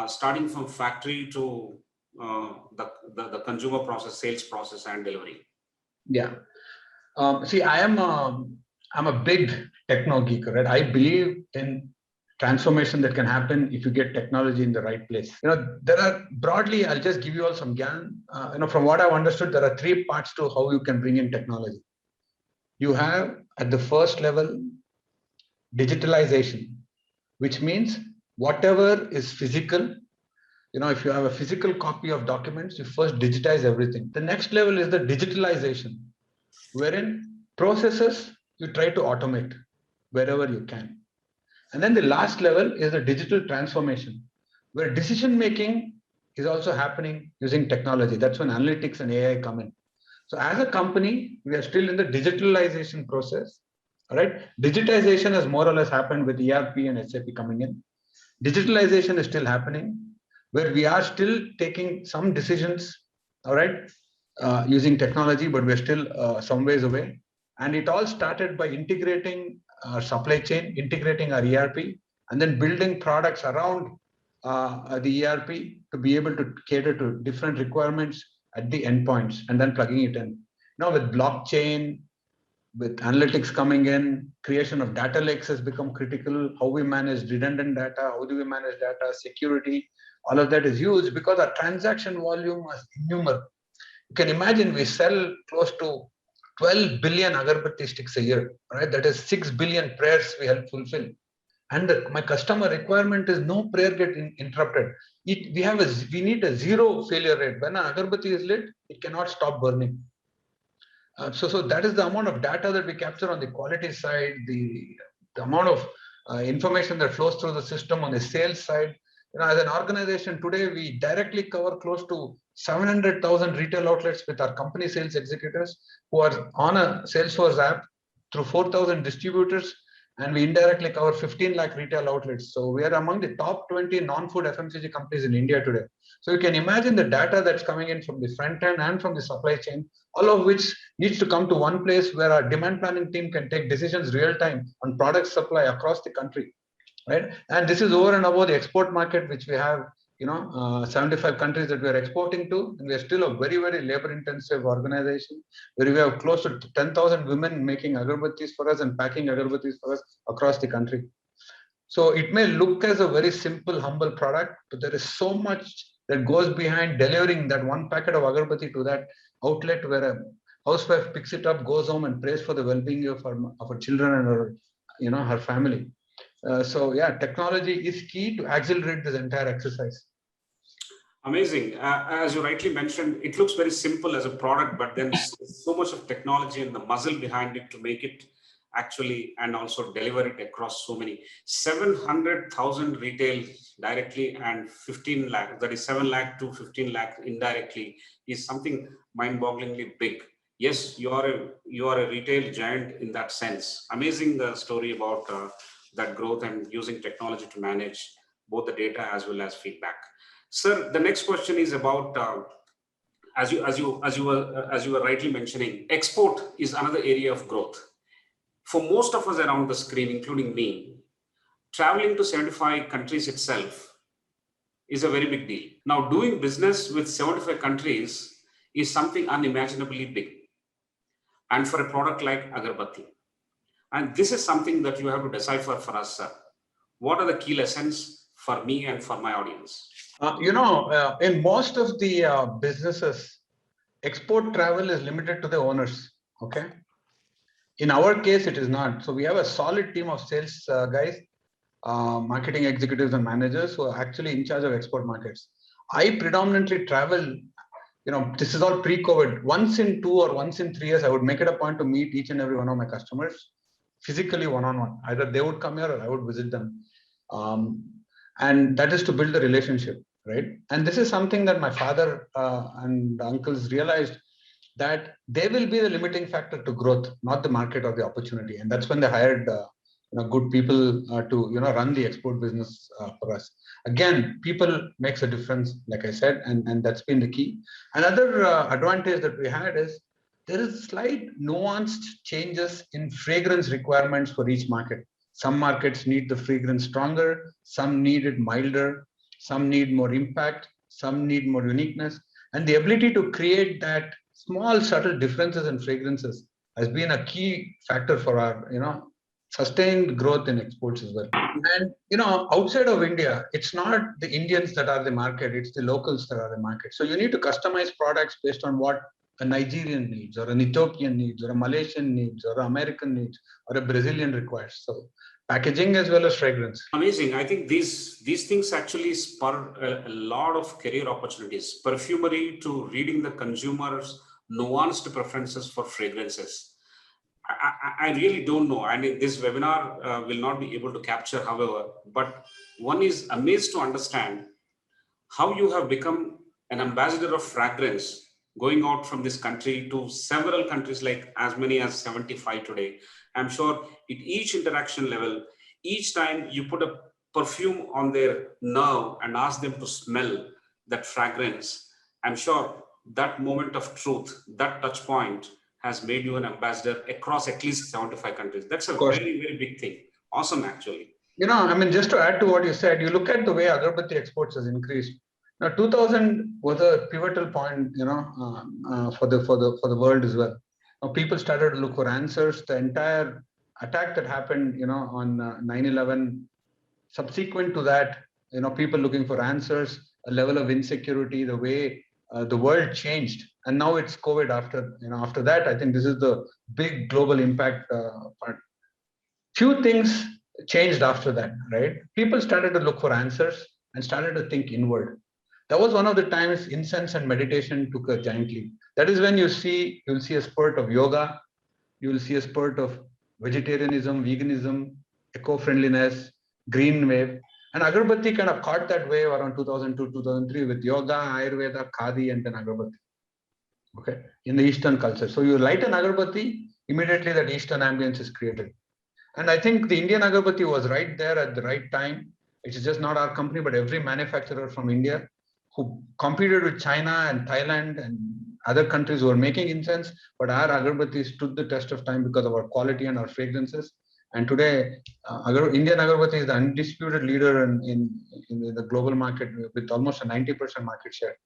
starting from factory to the consumer process, sales process, and delivery? Yeah. See, I'm a big techno geek, right? I believe in transformation that can happen if you get technology in the right place. There are broadly, I'll just give you all some gyan. From what I've understood, there are three parts to how you can bring in technology. You have at the first level, digitalization, which means whatever is physical, if you have a physical copy of documents, you first digitize everything. The next level is the digitalization, wherein processes you try to automate wherever you can. And then the last level is the digital transformation, where decision making is also happening using technology. That's when analytics and AI come in. So as a company, we are still in the digitalization process. All right. Digitization has more or less happened with ERP and SAP coming in. Digitalization is still happening, where we are still taking some decisions, all right, using technology, but we're still some ways away. And it all started by integrating our supply chain, integrating our ERP, and then building products around the ERP to be able to cater to different requirements at the endpoints and then plugging it in. Now with blockchain, with analytics coming in, creation of data lakes has become critical. How we manage redundant data, how do we manage data, security, all of that is huge because our transaction volume is innumerable. You can imagine we sell close to 12 billion agarbatti sticks a year, right? That is 6 billion prayers we help fulfill. And my customer requirement is no prayer get interrupted. We need a zero failure rate. When an agarbatti is lit, it cannot stop burning. So that is the amount of data that we capture on the quality side, the amount of information that flows through the system on the sales side. As an organization today, we directly cover close to 700,000 retail outlets with our company sales executives who are on a Salesforce app through 4,000 distributors, and we indirectly cover 15 lakh retail outlets. So we are among the top 20 non-food FMCG companies in India today. So you can imagine the data that's coming in from the front end and from the supply chain, all of which needs to come to one place where our demand planning team can take decisions real time on product supply across the country, right? And this is over and above the export market, which we have, 75 countries that we are exporting to, and we are still a very, very labor-intensive organization where we have close to 10,000 women making agarbattis for us and packing agarbattis for us across the country. So it may look as a very simple, humble product, but there is so much that goes behind delivering that one packet of agarbatti to that outlet where a housewife picks it up, goes home, and prays for the well-being of her children and her family. So yeah, technology is key to accelerate this entire exercise. Amazing. As you rightly mentioned, it looks very simple as a product, but then so much of technology and the muscle behind it to make it actually and also deliver it across so many 700,000 retail directly and 15 lakh, that is 7 lakh to 15 lakh indirectly, is something mind-bogglingly big. Yes, you are a retail giant in that sense. Amazing story about that growth and using technology to manage both the data as well as feedback. Sir, the next question is about as you were rightly mentioning, export is another area of growth. For most of us around the screen, including me, traveling to 75 countries itself is a very big deal. Now, doing business with 75 countries is something unimaginably big. And for a product like agarbatti. And this is something that you have to decipher for us, sir. What are the key lessons for me and for my audience? In most of the businesses, export travel is limited to the owners. Okay. In our case, it is not. So we have a solid team of sales guys, marketing executives and managers who are actually in charge of export markets. I predominantly travel, this is all pre-COVID. Once in 2 or once in 3 years, I would make it a point to meet each and every one of my customers physically one-on-one. Either they would come here or I would visit them. And that is to build a relationship, right? And this is something that my father and uncles realized, that they will be the limiting factor to growth, not the market or the opportunity. And that's when they hired good people to run the export business for us. Again, people makes a difference, like I said, and that's been the key. Another advantage that we had is there is slight nuanced changes in fragrance requirements for each market. Some markets need the fragrance stronger, some need it milder, some need more impact, some need more uniqueness. And the ability to create that small subtle differences in fragrances has been a key factor for our sustained growth in exports as well. And outside of India, it's not the Indians that are the market, it's the locals that are the market. So you need to customize products based on what a Nigerian needs, or an Ethiopian needs, or a Malaysian needs, or an American needs, or a Brazilian requires. So packaging as well as fragrance. Amazing. I think these things actually spur a lot of career opportunities. Perfumery to reading the consumer's nuanced preferences for fragrances. I really don't know. I mean, this webinar will not be able to capture, however, but one is amazed to understand how you have become an ambassador of fragrance, going out from this country to several countries, like as many as 75 today. I'm sure at each interaction level, each time you put a perfume on their nerve and ask them to smell that fragrance, I'm sure that moment of truth, that touch point has made you an ambassador across at least 75 countries. That's a very, very big thing. Awesome, actually. Just to add to what you said, you look at the way agarbatti exports has increased. Now, 2000 was a pivotal point, for the world as well. Now, people started to look for answers. The entire attack that happened, on 9/11, subsequent to that, people looking for answers, a level of insecurity, the way the world changed, and now it's COVID. After that, I think this is the big global impact part. Few things changed after that, right? People started to look for answers and started to think inward. That was one of the times incense and meditation took a giant leap. That is when you'll see a spurt of yoga, you will see a spurt of vegetarianism, veganism, eco-friendliness, green wave. And agarbatti kind of caught that wave around 2002, 2003 with yoga, Ayurveda, Khadi, and then agarbatti. Okay, in the Eastern culture. So you light an agarbatti, immediately that Eastern ambience is created. And I think the Indian agarbatti was right there at the right time. It's just not our company, but every manufacturer from India who competed with China and Thailand and other countries who were making incense, but our agarbatti stood the test of time because of our quality and our fragrances. And today, Indian agarbatti is the undisputed leader in the global market with almost a 90% market share.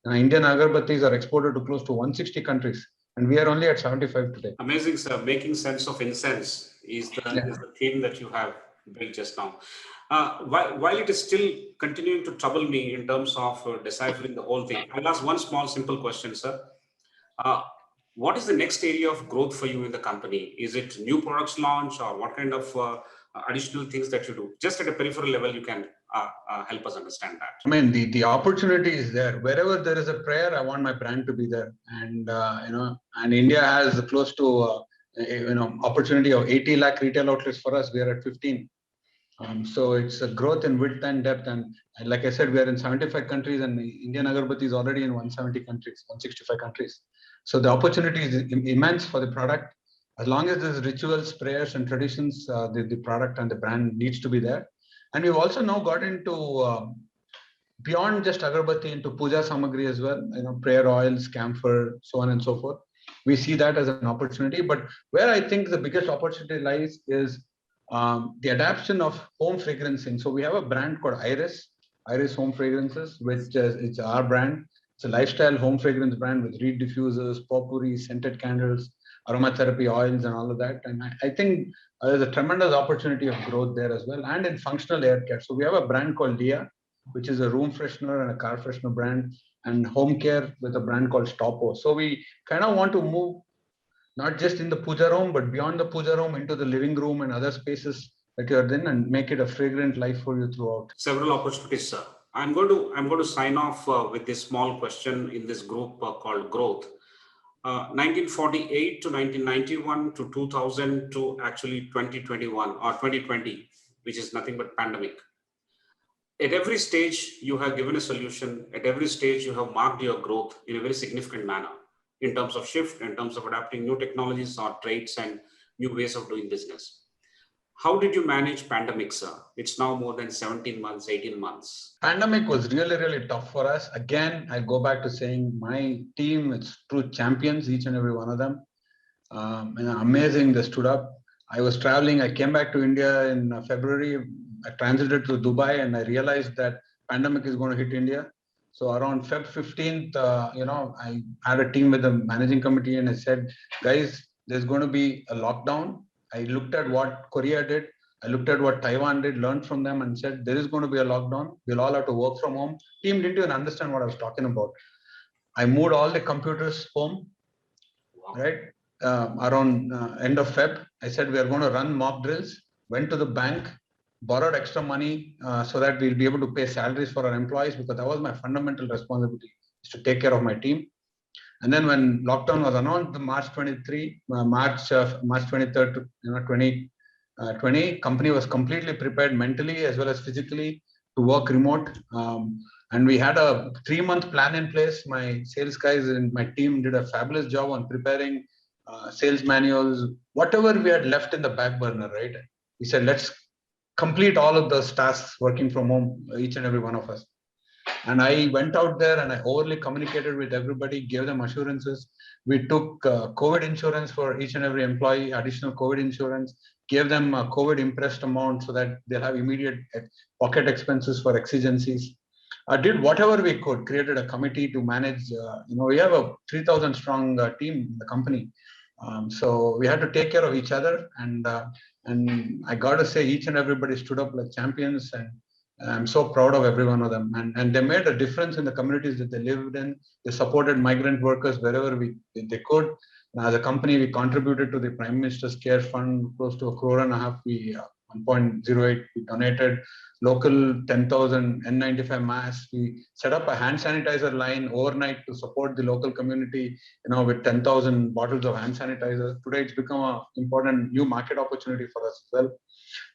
Indian agarbattis are exported to close to 160 countries, and we are only at 75 today. Amazing, sir. Making sense of incense is the theme that you have built just now. While it is still continuing to trouble me in terms of deciphering the whole thing, I'll ask one small, simple question, sir. What is the next area of growth for you in the company? Is it new products launch, or what kind of additional things that you do? Just at a peripheral level, you can help us understand that. I mean, the opportunity is there. Wherever there is a prayer, I want my brand to be there. And and India has close to opportunity of 80 lakh retail outlets. For us, we are at 15. So it's a growth in width and depth. And like I said, we are in 75 countries, and Indian agarbatti is already in 170 countries, 165 countries. So the opportunity is immense for the product. As long as there's rituals, prayers, and traditions, the product and the brand needs to be there. And we've also now got into beyond just agarbatti, into puja samagri as well. Prayer oils, camphor, so on and so forth. We see that as an opportunity. But where I think the biggest opportunity lies is the adaptation of home fragrancing. So we have a brand called Iris Home Fragrances, which is it's our brand. It's a lifestyle home fragrance brand with reed diffusers, potpourri, scented candles, aromatherapy oils, and all of that. And I think there's a tremendous opportunity of growth there as well, and in functional air care. So we have a brand called Dia, which is a room freshener and a car freshener brand, and home care with a brand called Stoppo. So we kind of want to move not just in the puja room, but beyond the puja room into the living room and other spaces that you're in, and make it a fragrant life for you throughout. Several opportunities, sir. I'm going to sign off with this small question in this group called growth. 1948 to 1991 to 2000 to actually 2021 or 2020, which is nothing but pandemic. At every stage, you have given a solution. At every stage, you have marked your growth in a very significant manner in terms of shift, in terms of adapting new technologies or traits and new ways of doing business. How did you manage pandemic, sir? It's now more than 17 months, 18 months. Pandemic was really, really tough for us. Again, I go back to saying my team, it's true champions, each and every one of them. And amazing, they stood up. I was traveling. I came back to India in February. I transited to Dubai, and I realized that pandemic is going to hit India. So around Feb 15th, I had a team with the managing committee, and I said, guys, there's going to be a lockdown. I looked at what Korea did. I looked at what Taiwan did, learned from them, and said, there is going to be a lockdown. We'll all have to work from home. Team didn't even understand what I was talking about. I moved all the computers home, right? Around end of Feb, I said, we are going to run mock drills, went to the bank, borrowed extra money so that we'll be able to pay salaries for our employees, because that was my fundamental responsibility, is to take care of my team. And then when lockdown was announced, March 23rd to 2020, company was completely prepared mentally as well as physically to work remote. And we had a 3-month plan in place. My sales guys and my team did a fabulous job on preparing sales manuals, whatever we had left in the back burner, right? We said, let's complete all of those tasks working from home, each and every one of us. And I went out there and I overly communicated with everybody, gave them assurances. We took COVID insurance for each and every employee, additional COVID insurance, gave them a COVID impressed amount so that they'll have immediate pocket expenses for exigencies. I did whatever we could, created a committee to manage. We have a 3,000 strong team in the company. So we had to take care of each other. And I got to say, each and everybody stood up like champions. And I'm so proud of every one of them. And they made a difference in the communities that they lived in. They supported migrant workers wherever they could. As a company, we contributed to the Prime Minister's Care Fund, close to 1.5 crore. We 1.08, we donated local 10,000 N95 masks. We set up a hand sanitizer line overnight to support the local community, with 10,000 bottles of hand sanitizer. Today, it's become an important new market opportunity for us as well.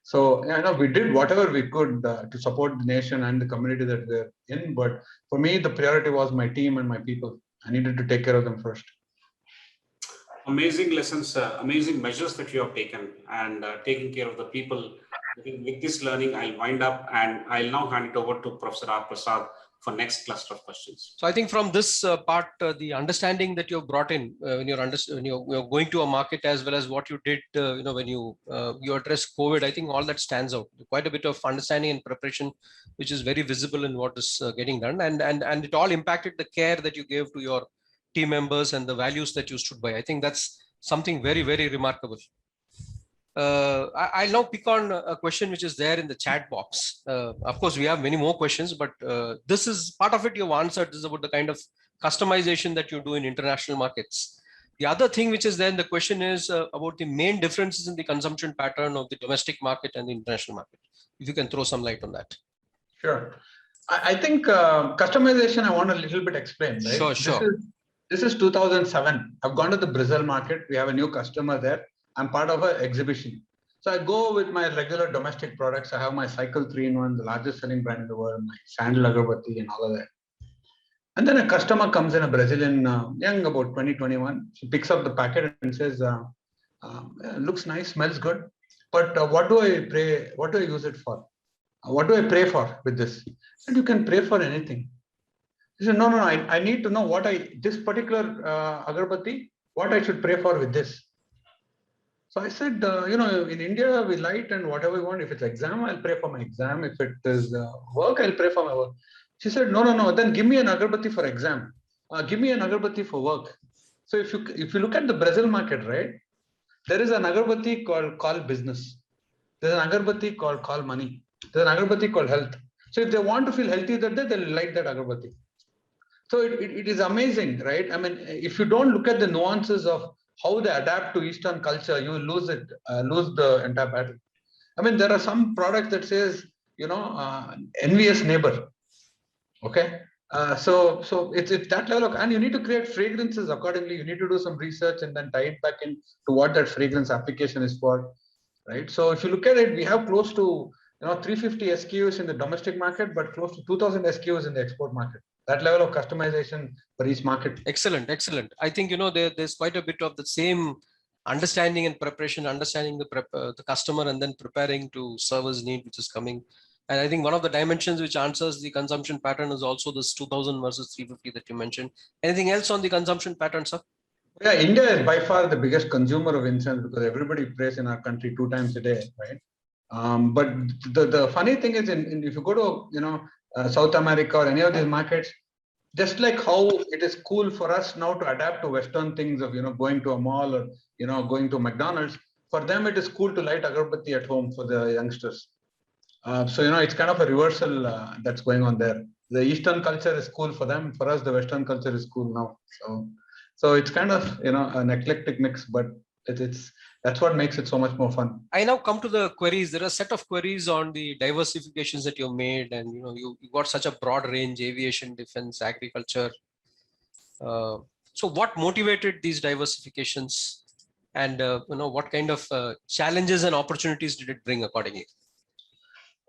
So, we did whatever we could to support the nation and the community that we're in. But for me, the priority was my team and my people. I needed to take care of them first. Amazing lessons, amazing measures that you have taken, and taking care of the people. With this learning, I'll wind up, and I'll now hand it over to Professor R. Prasad for next cluster of questions. So I think from this part, the understanding that you've brought in when you're going to a market, as well as what you did, when you address COVID, I think all that stands out. Quite a bit of understanding and preparation, which is very visible in what is getting done, and it all impacted the care that you gave to your team members and the values that you stood by. I think that's something very, very remarkable. I'll now pick on a question which is there in the chat box. Of course, we have many more questions, but this is part of it you've answered. This is about the kind of customization that you do in international markets. The other thing which is there in the question is about the main differences in the consumption pattern of the domestic market and the international market. If you can throw some light on that. Sure. I think customization, I want a little bit explain, right? Sure. This is 2007. I've gone to the Brazil market. We have a new customer there. I'm part of an exhibition. So I go with my regular domestic products. I have my Cycle 3-in-1, the largest selling brand in the world, my sandal agarbatti and all of that. And then a customer comes in, a Brazilian, young, about 2021. She picks up the packet and says, looks nice, smells good. But what do I use it for? What do I pray for with this? And you can pray for anything. He said, no, I need to know this particular agarbatti, what I should pray for with this. So I said, in India, we light and whatever we want. If it's exam, I'll pray for my exam. If it is work, I'll pray for my work. She said, no. Then give me an agarbatti for exam. Give me an agarbatti for work. So if you look at the Brazil market, right, there is an agarbatti called call business. There's an agarbatti called call money. There's an agarbatti called health. So if they want to feel healthy that day, they'll light that agarbatti. So it is amazing, right? I mean, if you don't look at the nuances of how they adapt to Eastern culture, you lose the entire battle. I mean, there are some products that says, envious neighbor. Okay. So it's that level of, and you need to create fragrances accordingly. You need to do some research and then tie it back in to what that fragrance application is for, right? So if you look at it, we have close to 350 SKUs in the domestic market, but close to 2,000 SKUs in the export market. That level of customization for each market. Excellent. I think there's quite a bit of the same understanding and preparation, understanding the customer, and then preparing to serve his need, which is coming. And I think one of the dimensions which answers the consumption pattern is also this 2000 versus 350 that you mentioned. Anything else on the consumption pattern, sir? Yeah, India is by far the biggest consumer of incense because everybody prays in our country 2 times a day, right? But the funny thing is, if you go to South America or any of these markets, just like how it is cool for us now to adapt to Western things of going to a mall or going to McDonald's, for them it is cool to light agarbatti at home for the youngsters. So it's kind of a reversal that's going on there. The Eastern culture is cool for them. For us, the Western culture is cool now. So it's kind of an eclectic mix, but that's what makes it so much more fun. I now come to the queries. There are a set of queries on the diversifications that you've made, and you got such a broad range: aviation, defense, agriculture. So what motivated these diversifications, and what kind of challenges and opportunities did it bring accordingly?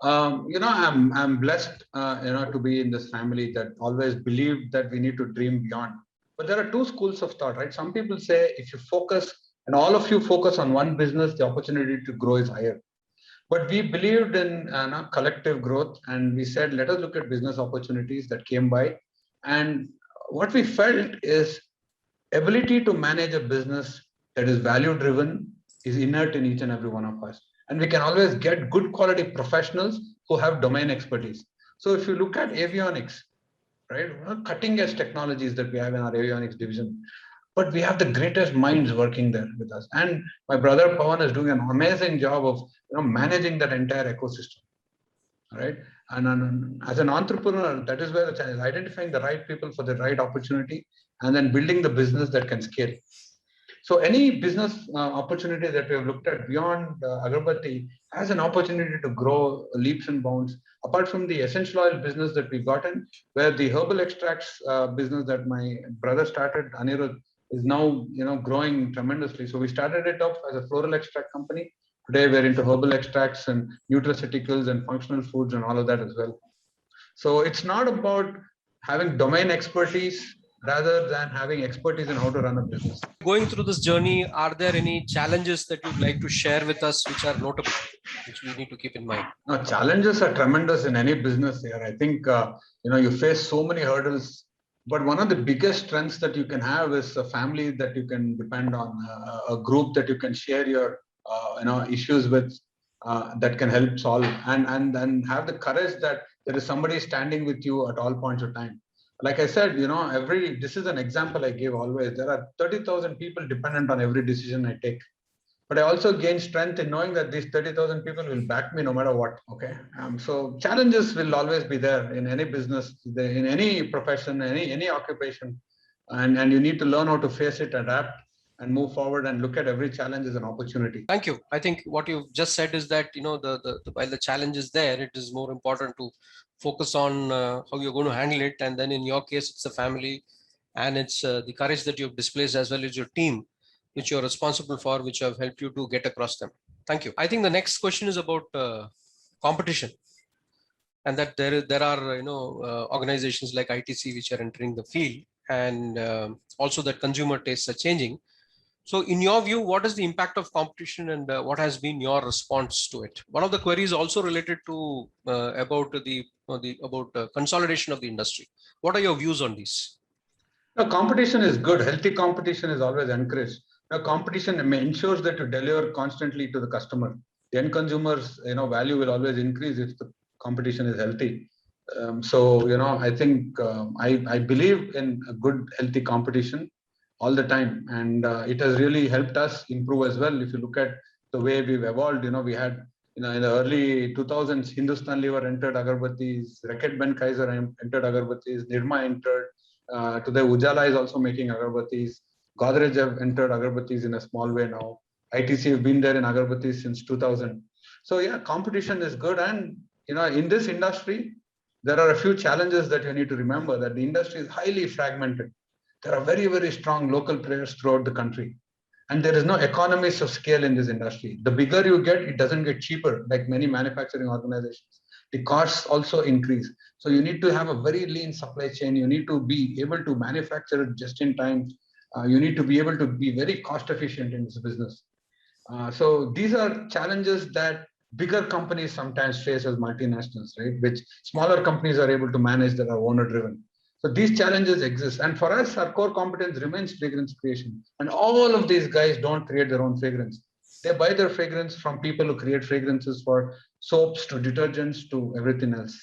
I'm blessed, to be in this family that always believed that we need to dream beyond. But there are 2 schools of thought, right? Some people say if you focus and all of you focus on one business, the opportunity to grow is higher. But we believed in collective growth, and we said, let us look at business opportunities that came by. And what we felt is ability to manage a business that is value driven is inert in each and every one of us. And we can always get good quality professionals who have domain expertise. So if you look at avionics, right, cutting edge technologies that we have in our avionics division, but we have the greatest minds working there with us. And my brother Pawan is doing an amazing job of managing that entire ecosystem, right? And as an entrepreneur, that is where the challenge is, identifying the right people for the right opportunity and then building the business that can scale. So any business opportunity that we have looked at beyond agarbatti has an opportunity to grow leaps and bounds. Apart from the essential oil business that we got in, where the herbal extracts business that my brother started, Anirudh, is now growing tremendously. So we started it off as a floral extract company. Today we're into herbal extracts and nutraceuticals and functional foods and all of that as well. So it's not about having domain expertise rather than having expertise in how to run a business. Going through this journey, are there any challenges that you'd like to share with us which are notable, which we need to keep in mind? No, challenges are tremendous in any business here. I think, you face so many hurdles, but one of the biggest strengths that you can have is a family that you can depend on, a group that you can share your, issues with, that can help solve, and have the courage that there is somebody standing with you at all points of time. Like I said, this is an example I give always. There are 30,000 people dependent on every decision I take. But I also gain strength in knowing that these 30,000 people will back me no matter what. Okay. So challenges will always be there in any business, in any profession, any occupation. And you need to learn how to face it, adapt, and move forward and look at every challenge as an opportunity. Thank you. I think what you've just said is that, while the challenge is there, it is more important to focus on how you're going to handle it. And then in your case, it's the family and it's the courage that you've displayed as well as your team, which you're responsible for, which have helped you to get across them. Thank you. I think the next question is about competition, and that there are organizations like ITC which are entering the field, and also that consumer tastes are changing. So in your view, what is the impact of competition, and what has been your response to it? One of the queries also related to about consolidation of the industry. What are your views on these? No, competition is good. Healthy competition is always encouraged. competition ensures that you deliver constantly to the customer. The end consumers, value will always increase if the competition is healthy. I think I believe in a good, healthy competition all the time, and it has really helped us improve as well. If you look at the way we've evolved, we had, in the early 2000s, Hindustan Lever entered agarbattis, Reckitt Benckiser entered agarbattis, Nirma entered. Today, Ujala is also making agarbattis. Godrej have entered agarbattis in a small way now. ITC have been there in agarbattis since 2000. So yeah, competition is good, and in this industry, there are a few challenges that you need to remember. That the industry is highly fragmented. There are very, very strong local players throughout the country. And there is no economies of scale in this industry. The bigger you get, it doesn't get cheaper, like many manufacturing organizations. The costs also increase. So you need to have a very lean supply chain. You need to be able to manufacture it just in time. You need to be able to be very cost efficient in this business. So these are challenges that bigger companies sometimes face as multinationals, right? Which smaller companies are able to manage that are owner driven. So these challenges exist. And for us, our core competence remains fragrance creation. And all of these guys don't create their own fragrance. They buy their fragrance from people who create fragrances for soaps to detergents to everything else.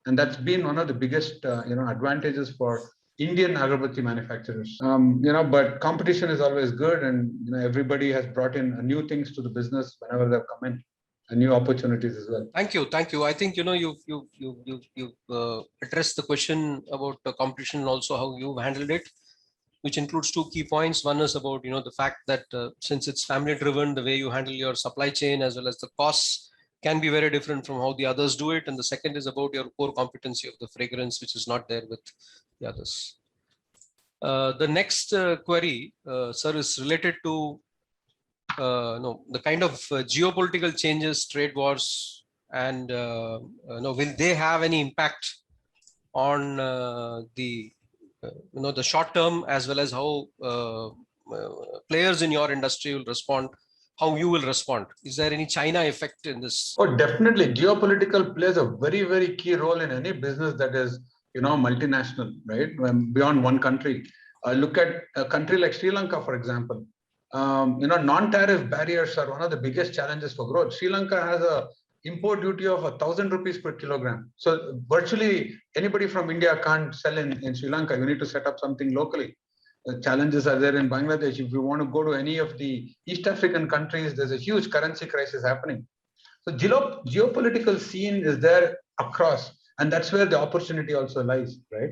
And that's been one of the biggest, advantages for Indian agarbatti manufacturers. But competition is always good, and everybody has brought in new things to the business whenever they've come in, and new opportunities as well. Thank you. I think you addressed the question about the competition and also how you've handled it, which includes two key points. One is about the fact that since it's family driven, the way you handle your supply chain as well as the costs can be very different from how the others do it. And the second is about your core competency of the fragrance, which is not there with the others. The next query, sir, is related to the kind of geopolitical changes, trade wars, and will they have any impact on the short term as well as how players in your industry will respond, how you will respond? Is there any China effect in this? Oh, definitely. Geopolitical plays a very, very key role in any business that is, multinational, right? Beyond one country. Look at a country like Sri Lanka, for example. Non-tariff barriers are one of the biggest challenges for growth. Sri Lanka has a import duty of 1,000 rupees per kilogram. So virtually anybody from India can't sell in Sri Lanka. You need to set up something locally. The challenges are there in Bangladesh. If you want to go to any of the East African countries, there's a huge currency crisis happening. So geopolitical scene is there across, and that's where the opportunity also lies, right?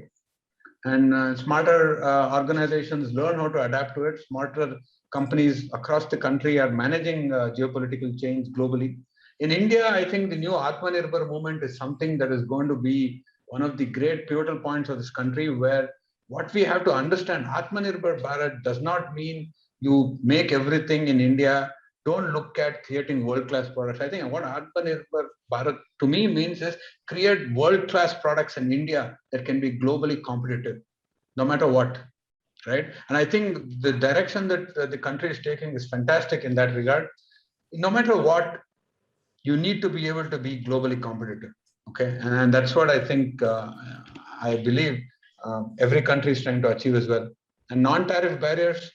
And smarter organizations learn how to adapt to it. Smarter companies across the country are managing geopolitical change globally. In India, I think the new Atmanirbhar movement is something that is going to be one of the great pivotal points of this country, where what we have to understand, Atmanirbhar Bharat does not mean you make everything in India. Don't look at creating world-class products. I think what Atmanirbhar Bharat to me means is create world-class products in India that can be globally competitive, no matter what, right? And I think the direction that the country is taking is fantastic in that regard. No matter what, you need to be able to be globally competitive, okay? And that's what I think, I believe every country is trying to achieve as well. And non-tariff barriers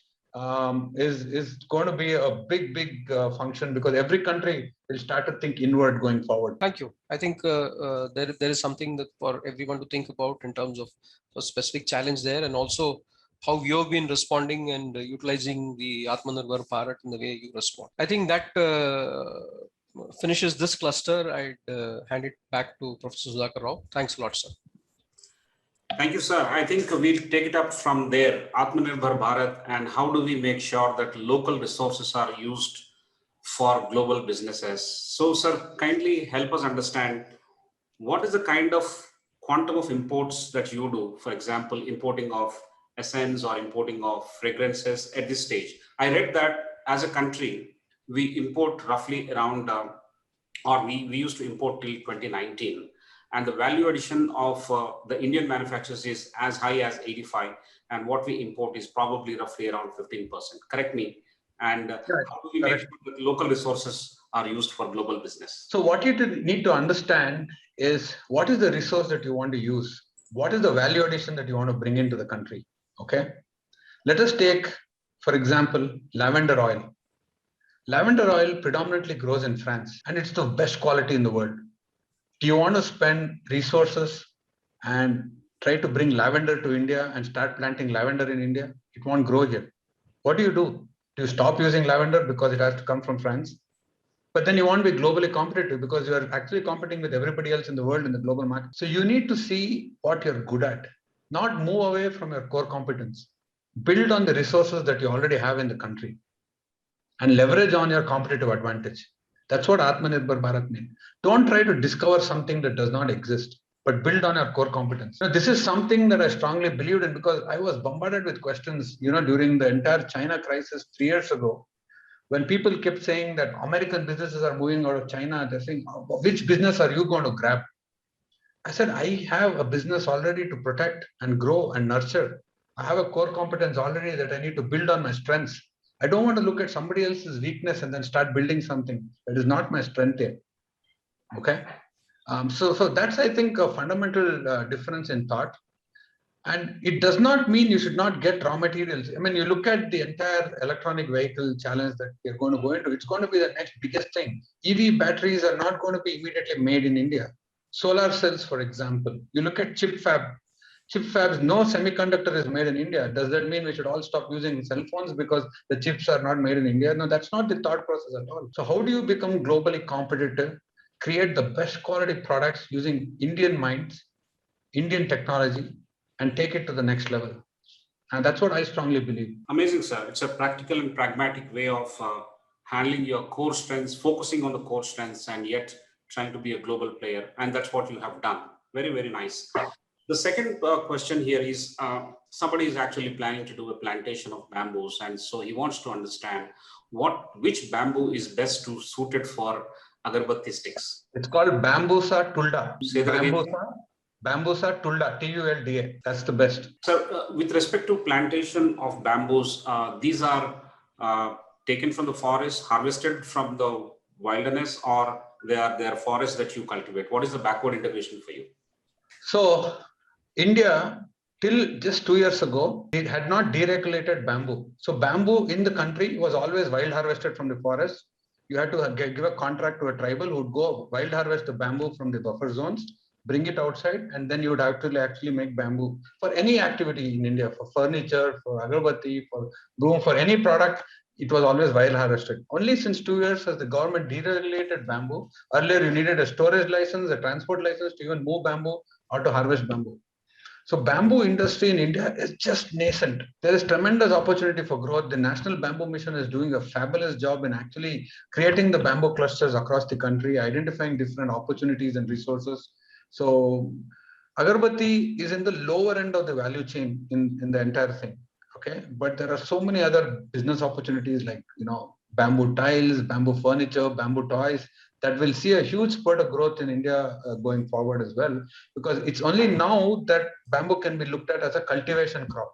is going to be a big function, because every country will start to think inward going forward. Thank you. I think there is something that for everyone to think about in terms of a specific challenge there, and also how you have been responding and utilizing the Atmanirbhar Bharat in the way you respond. I think that finishes this cluster. I'd hand it back to Professor Sudhakar Rao. Thanks a lot, sir. Thank you, sir. I think we'll take it up from there, Atmanirbhar Bharat, and how do we make sure that local resources are used for global businesses. So, sir, kindly help us understand what is the kind of quantum of imports that you do, for example, importing of essence or importing of fragrances at this stage. I read that as a country, we import roughly around, we used to import till 2019. And the value addition of the Indian manufacturers is as high as 85. And what we import is probably roughly around 15%. Correct me. And how do we make sure that local resources are used for global business? So what you need to understand is, what is the resource that you want to use? What is the value addition that you want to bring into the country? Okay. Let us take For example, lavender oil. Lavender oil predominantly grows in France, and it's the best quality in the world. Do you want to spend resources and try to bring lavender to India and start planting lavender in India? It won't grow here. What do? Do you stop using lavender because it has to come from France? But then you want to be globally competitive because you are actually competing with everybody else in the world in the global market. So you need to see what you're good at, not move away from your core competence. Build on the resources that you already have in the country and leverage on your competitive advantage. That's what Atmanirbhar Bharat means. Don't try to discover something that does not exist, but build on your core competence. Now, this is something that I strongly believed in because I was bombarded with questions, during the entire China crisis 3 years ago. When people kept saying that American businesses are moving out of China, they're saying, which business are you going to grab? I said, I have a business already to protect and grow and nurture. I have a core competence already that I need to build on my strengths. I don't want to look at somebody else's weakness and then start building something that is not my strength yet. Okay. So that's, I think, a fundamental difference in thought. And it does not mean you should not get raw materials. I mean, you look at the entire electronic vehicle challenge that we're going to go into, it's going to be the next biggest thing. EV batteries are not going to be immediately made in India. Solar cells, for example, you look at chip fabs, no semiconductor is made in India. Does that mean we should all stop using cell phones because the chips are not made in India? No, that's not the thought process at all. So how do you become globally competitive, create the best quality products using Indian minds, Indian technology, and take it to the next level? And that's what I strongly believe. Amazing, sir. It's a practical and pragmatic way of handling your core strengths, focusing on the core strengths, and yet trying to be a global player. And that's what you have done. Very, very nice. The second question here is somebody is actually planning to do a plantation of bamboos. And so he wants to understand which bamboo is best suited for agarbatti sticks. It's called Bambusa tulda. Say that again. Bambusa tulda, TULDA. That's the best. So with respect to plantation of bamboos, these are taken from the forest, harvested from the wilderness, or they are forests that you cultivate? What is the backward integration for you? So India, till just 2 years ago, it had not deregulated bamboo. So bamboo in the country was always wild harvested from the forest. You had to give a contract to a tribal who would go wild harvest the bamboo from the buffer zones, bring it outside, and then you would have to actually make bamboo for any activity in India, for furniture, for agarbatti, for broom, for any product. It was always wild harvested. Only since 2 years has the government deregulated bamboo. Earlier, you needed a storage license, a transport license to even move bamboo or to harvest bamboo. So bamboo industry in India is just nascent. There is tremendous opportunity for growth. The National Bamboo Mission is doing a fabulous job in actually creating the bamboo clusters across the country, identifying different opportunities and resources. So agarbatti is in the lower end of the value chain in the entire thing. Okay, but there are so many other business opportunities like bamboo tiles, bamboo furniture, bamboo toys that will see a huge spurt of growth in India going forward as well, because it's only now that bamboo can be looked at as a cultivation crop.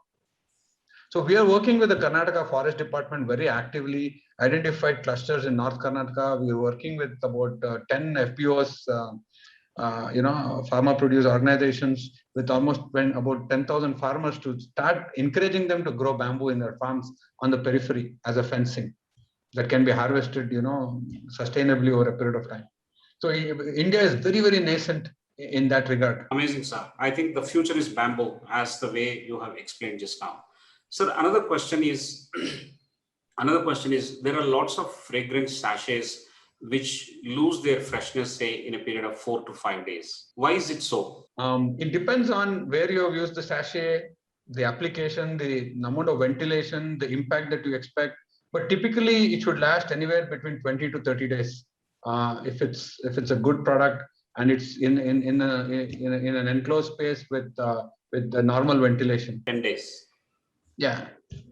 So we are working with the Karnataka Forest Department very actively, identified clusters in North Karnataka. We are working with about 10 FPOs, farmer produce organizations with almost about 10,000 farmers to start encouraging them to grow bamboo in their farms on the periphery as a fencing that can be harvested, sustainably over a period of time. So India is very, very nascent in that regard. Amazing, sir. I think the future is bamboo, as the way you have explained just now. Sir, another question is, there are lots of fragrance sachets which lose their freshness, say, in a period of 4 to 5 days. Why is it so? It depends on where you have used the sachet, the application, the amount of ventilation, the impact that you expect. But typically, it should last anywhere between 20 to 30 days. If it's a good product and it's in an enclosed space with the normal ventilation. 10 days. Yeah.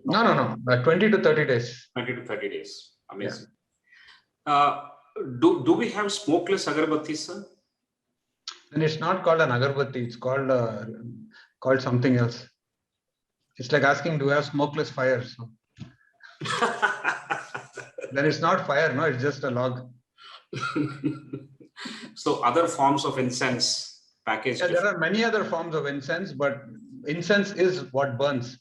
No. 20 to 30 days. 20 to 30 days. Amazing. Yeah. Do we have smokeless agarbatti, sir? And it's not called an agarbatti. It's called something else. It's like asking, do we have smokeless fires? So. Then it's not fire, no, it's just a log. So other forms of incense packaged. Yeah, there are many other forms of incense, but incense is what burns.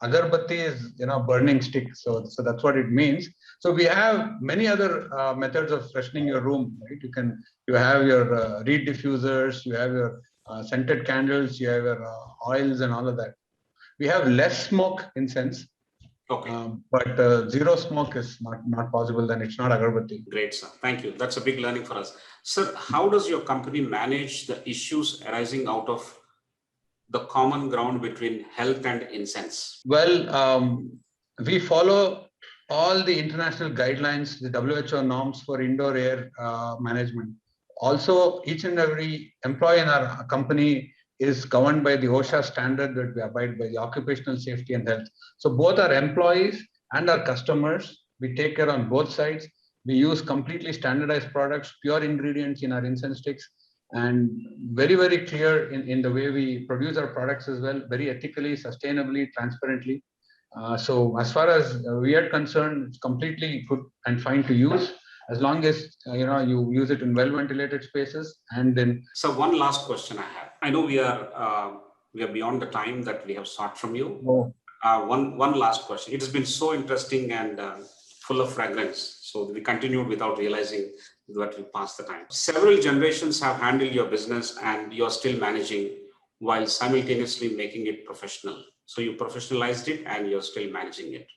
agarbatti is, burning stick. So that's what it means. So we have many other methods of freshening your room, right? You have your reed diffusers, you have your scented candles, you have your oils and all of that. We have less smoke incense, Okay. but zero smoke is not possible. Then it's not agarbatti. Great, sir. Thank you. That's a big learning for us. Sir, how does your company manage the issues arising out of the common ground between health and incense? Well, we follow all the international guidelines, the WHO norms for indoor air management. Also, each and every employee in our company is governed by the OSHA standard that we abide by, the occupational safety and health. So both our employees and our customers, we take care on both sides. We use completely standardized products, pure ingredients in our incense sticks, and very, very clear in the way we produce our products as well, very ethically, sustainably, transparently. So as far as we are concerned, it's completely good and fine to use as long as you use it in well-ventilated spaces. And then, so one last question I have. I know we are beyond the time that we have sought from you. oh, One last question. It has been so interesting and full of fragrance. So we continued without realizing that we passed the time. Several generations have handled your business and you're still managing while simultaneously making it professional. So you professionalized it and you're still managing it.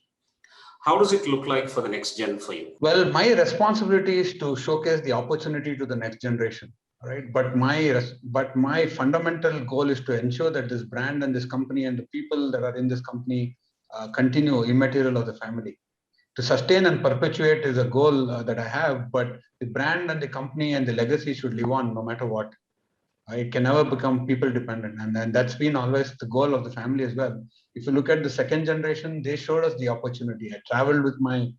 How does it look like for the next gen for you? well, my responsibility is to showcase the opportunity to the next generation, right? But my fundamental goal is to ensure that this brand and this company and the people that are in this company continue immaterial of the family. To sustain and perpetuate is a goal that I have, but the brand and the company and the legacy should live on no matter what. It can never become people dependent. And that's been always the goal of the family as well. If you look at the second generation, they showed us the opportunity. I traveled with my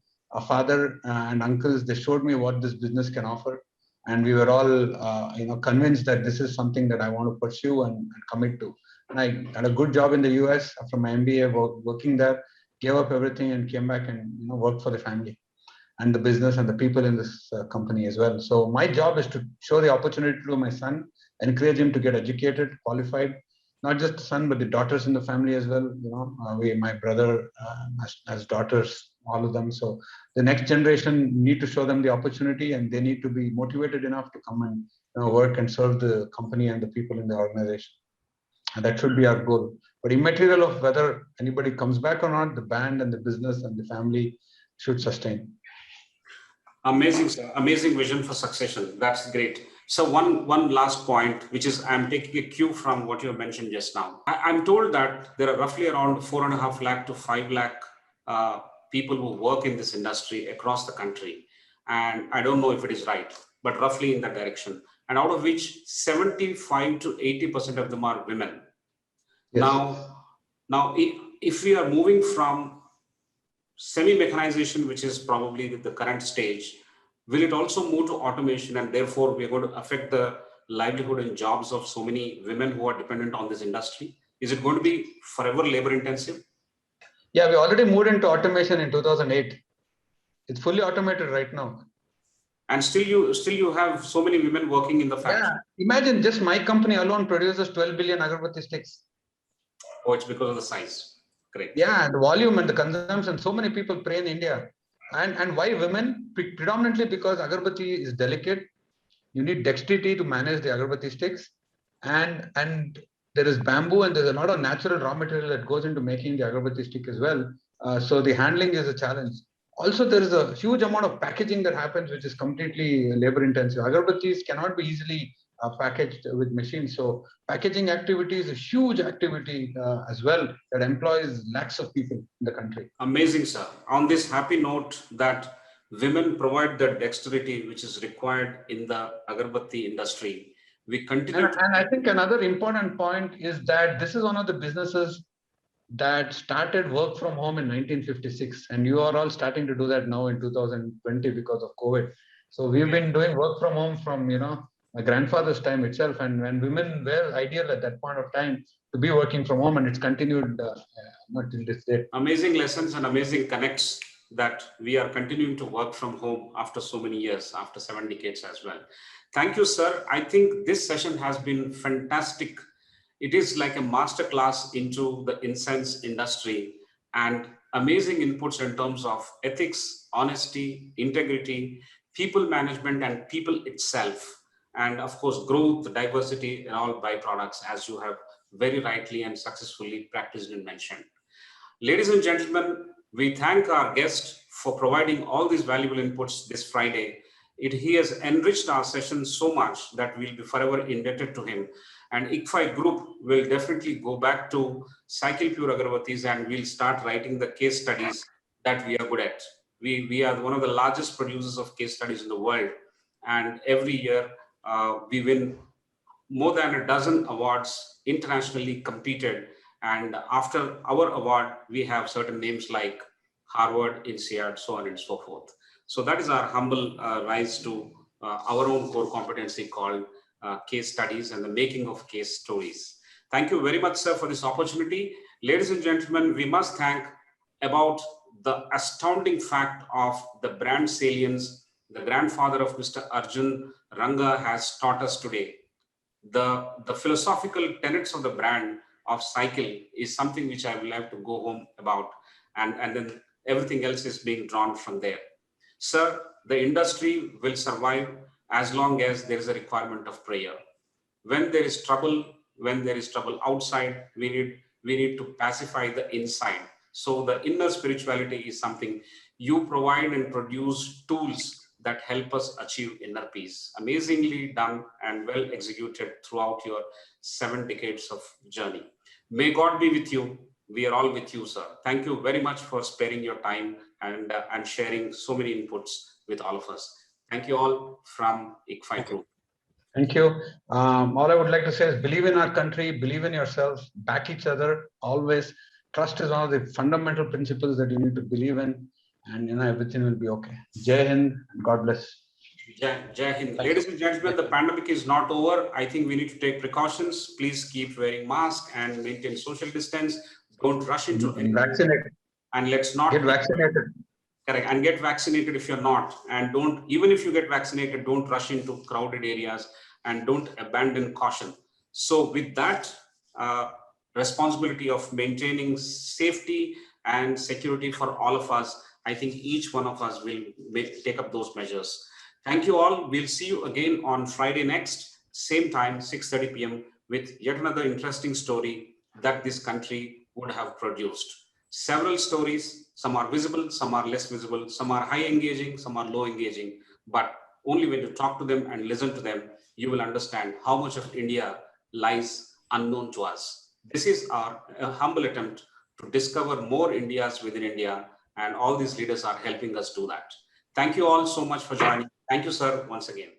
father and uncles. They showed me what this business can offer. And we were all convinced that this is something that I want to pursue and commit to. And I had a good job in the US after my MBA, working there, gave up everything and came back and worked for the family and the business and the people in this company as well. So my job is to show the opportunity to my son, encourage him to get educated, qualified, not just the son, but the daughters in the family as well. My brother has daughters, all of them. So the next generation need to show them the opportunity, and they need to be motivated enough to come and work and serve the company and the people in the organization. And that should be our goal. But immaterial of whether anybody comes back or not, the band and the business and the family should sustain. Amazing, sir. Amazing vision for succession. That's great. So one last point, which is I'm taking a cue from what you mentioned just now. I'm told that there are roughly around 4.5 lakh to 5 lakh people who work in this industry across the country. And I don't know if it is right, but roughly in that direction. And out of which 75 to 80% of them are women. Yes. Now, if we are moving from semi-mechanization, which is probably the current stage, will it also move to automation, and therefore we are going to affect the livelihood and jobs of so many women who are dependent on this industry? Is it going to be forever labor intensive? Yeah, we already moved into automation in 2008. It's fully automated right now. And still you have so many women working in the factory. Yeah, imagine just my company alone produces 12 billion agarbatti sticks. Oh, it's because of the size. Great. Yeah, the volume and the consumption. So many people pray in India. And why women? Predominantly because agarbatti is delicate. You need dexterity to manage the agarbatti sticks. And there is bamboo and there's a lot of natural raw material that goes into making the agarbatti stick as well. So the handling is a challenge. Also, there is a huge amount of packaging that happens, which is completely labor intensive. Agarbattis cannot be easily packaged with machines. So packaging activity is a huge activity as well that employs lakhs of people in the country. Amazing, sir. On this happy note that women provide the dexterity which is required in the agarbatti industry, we continue. And I think another important point is that this is one of the businesses that started work from home in 1956, and you are all starting to do that now in 2020 because of COVID. So we've been doing work from home from my grandfather's time itself, and when women were ideal at that point of time to be working from home, and it's continued not till this day. Amazing lessons and amazing connects that we are continuing to work from home after so many years, after 7 decades as well. Thank you, sir. I think this session has been fantastic. It is like a masterclass into the incense industry, and amazing inputs in terms of ethics, honesty, integrity, people management, and people itself. And of course, growth, diversity, and all byproducts, as you have very rightly and successfully practiced and mentioned. Ladies and gentlemen, we thank our guest for providing all these valuable inputs this Friday. He has enriched our session so much that we'll be forever indebted to him. And ICFAI Group will definitely go back to Cycle Pure Agarbatis and we'll start writing the case studies that we are good at. We are one of the largest producers of case studies in the world. And every year we win more than a dozen awards internationally competed. And after our award, we have certain names like Harvard, INSEAD, so on and so forth. So that is our humble rise to our own core competency called case studies and the making of case stories. Thank you very much, sir, for this opportunity. Ladies and gentlemen, we must thank about the astounding fact of the brand salience the grandfather of Mr. Arjun Ranga has taught us today. The philosophical tenets of the brand of cycle is something which I will have to go home about, and then everything else is being drawn from there. Sir, the industry will survive as long as there is a requirement of prayer. When there is trouble, outside, we need to pacify the inside. So the inner spirituality is something you provide and produce tools that help us achieve inner peace. Amazingly done and well executed throughout your 7 decades of journey. May God be with you. We are all with you, sir. Thank you very much for sparing your time and sharing so many inputs with all of us. Thank you all from ICFAI Group. Thank you. All I would like to say is believe in our country, believe in yourself, back each other, always. Trust is one of the fundamental principles that you need to believe in, and everything will be okay. Jai Hind and God bless. Jai Hind. Ladies and gentlemen, the pandemic is not over. I think we need to take precautions. Please keep wearing masks and maintain social distance. Don't rush into anything. Vaccinated. And let's not get vaccinated. Correct. And get vaccinated if you're not. And don't, even if you get vaccinated, don't rush into crowded areas and don't abandon caution. So with that responsibility of maintaining safety and security for all of us, I think each one of us will take up those measures. Thank you all. We'll see you again on Friday next, same time, 6:30 p.m. with yet another interesting story that this country would have produced. Several stories, some are visible, some are less visible, some are high engaging, some are low engaging, but only when you talk to them and listen to them, you will understand how much of India lies unknown to us. This is our humble attempt to discover more Indias within India, and all these leaders are helping us do that. Thank you all so much for joining. Thank you, sir, once again.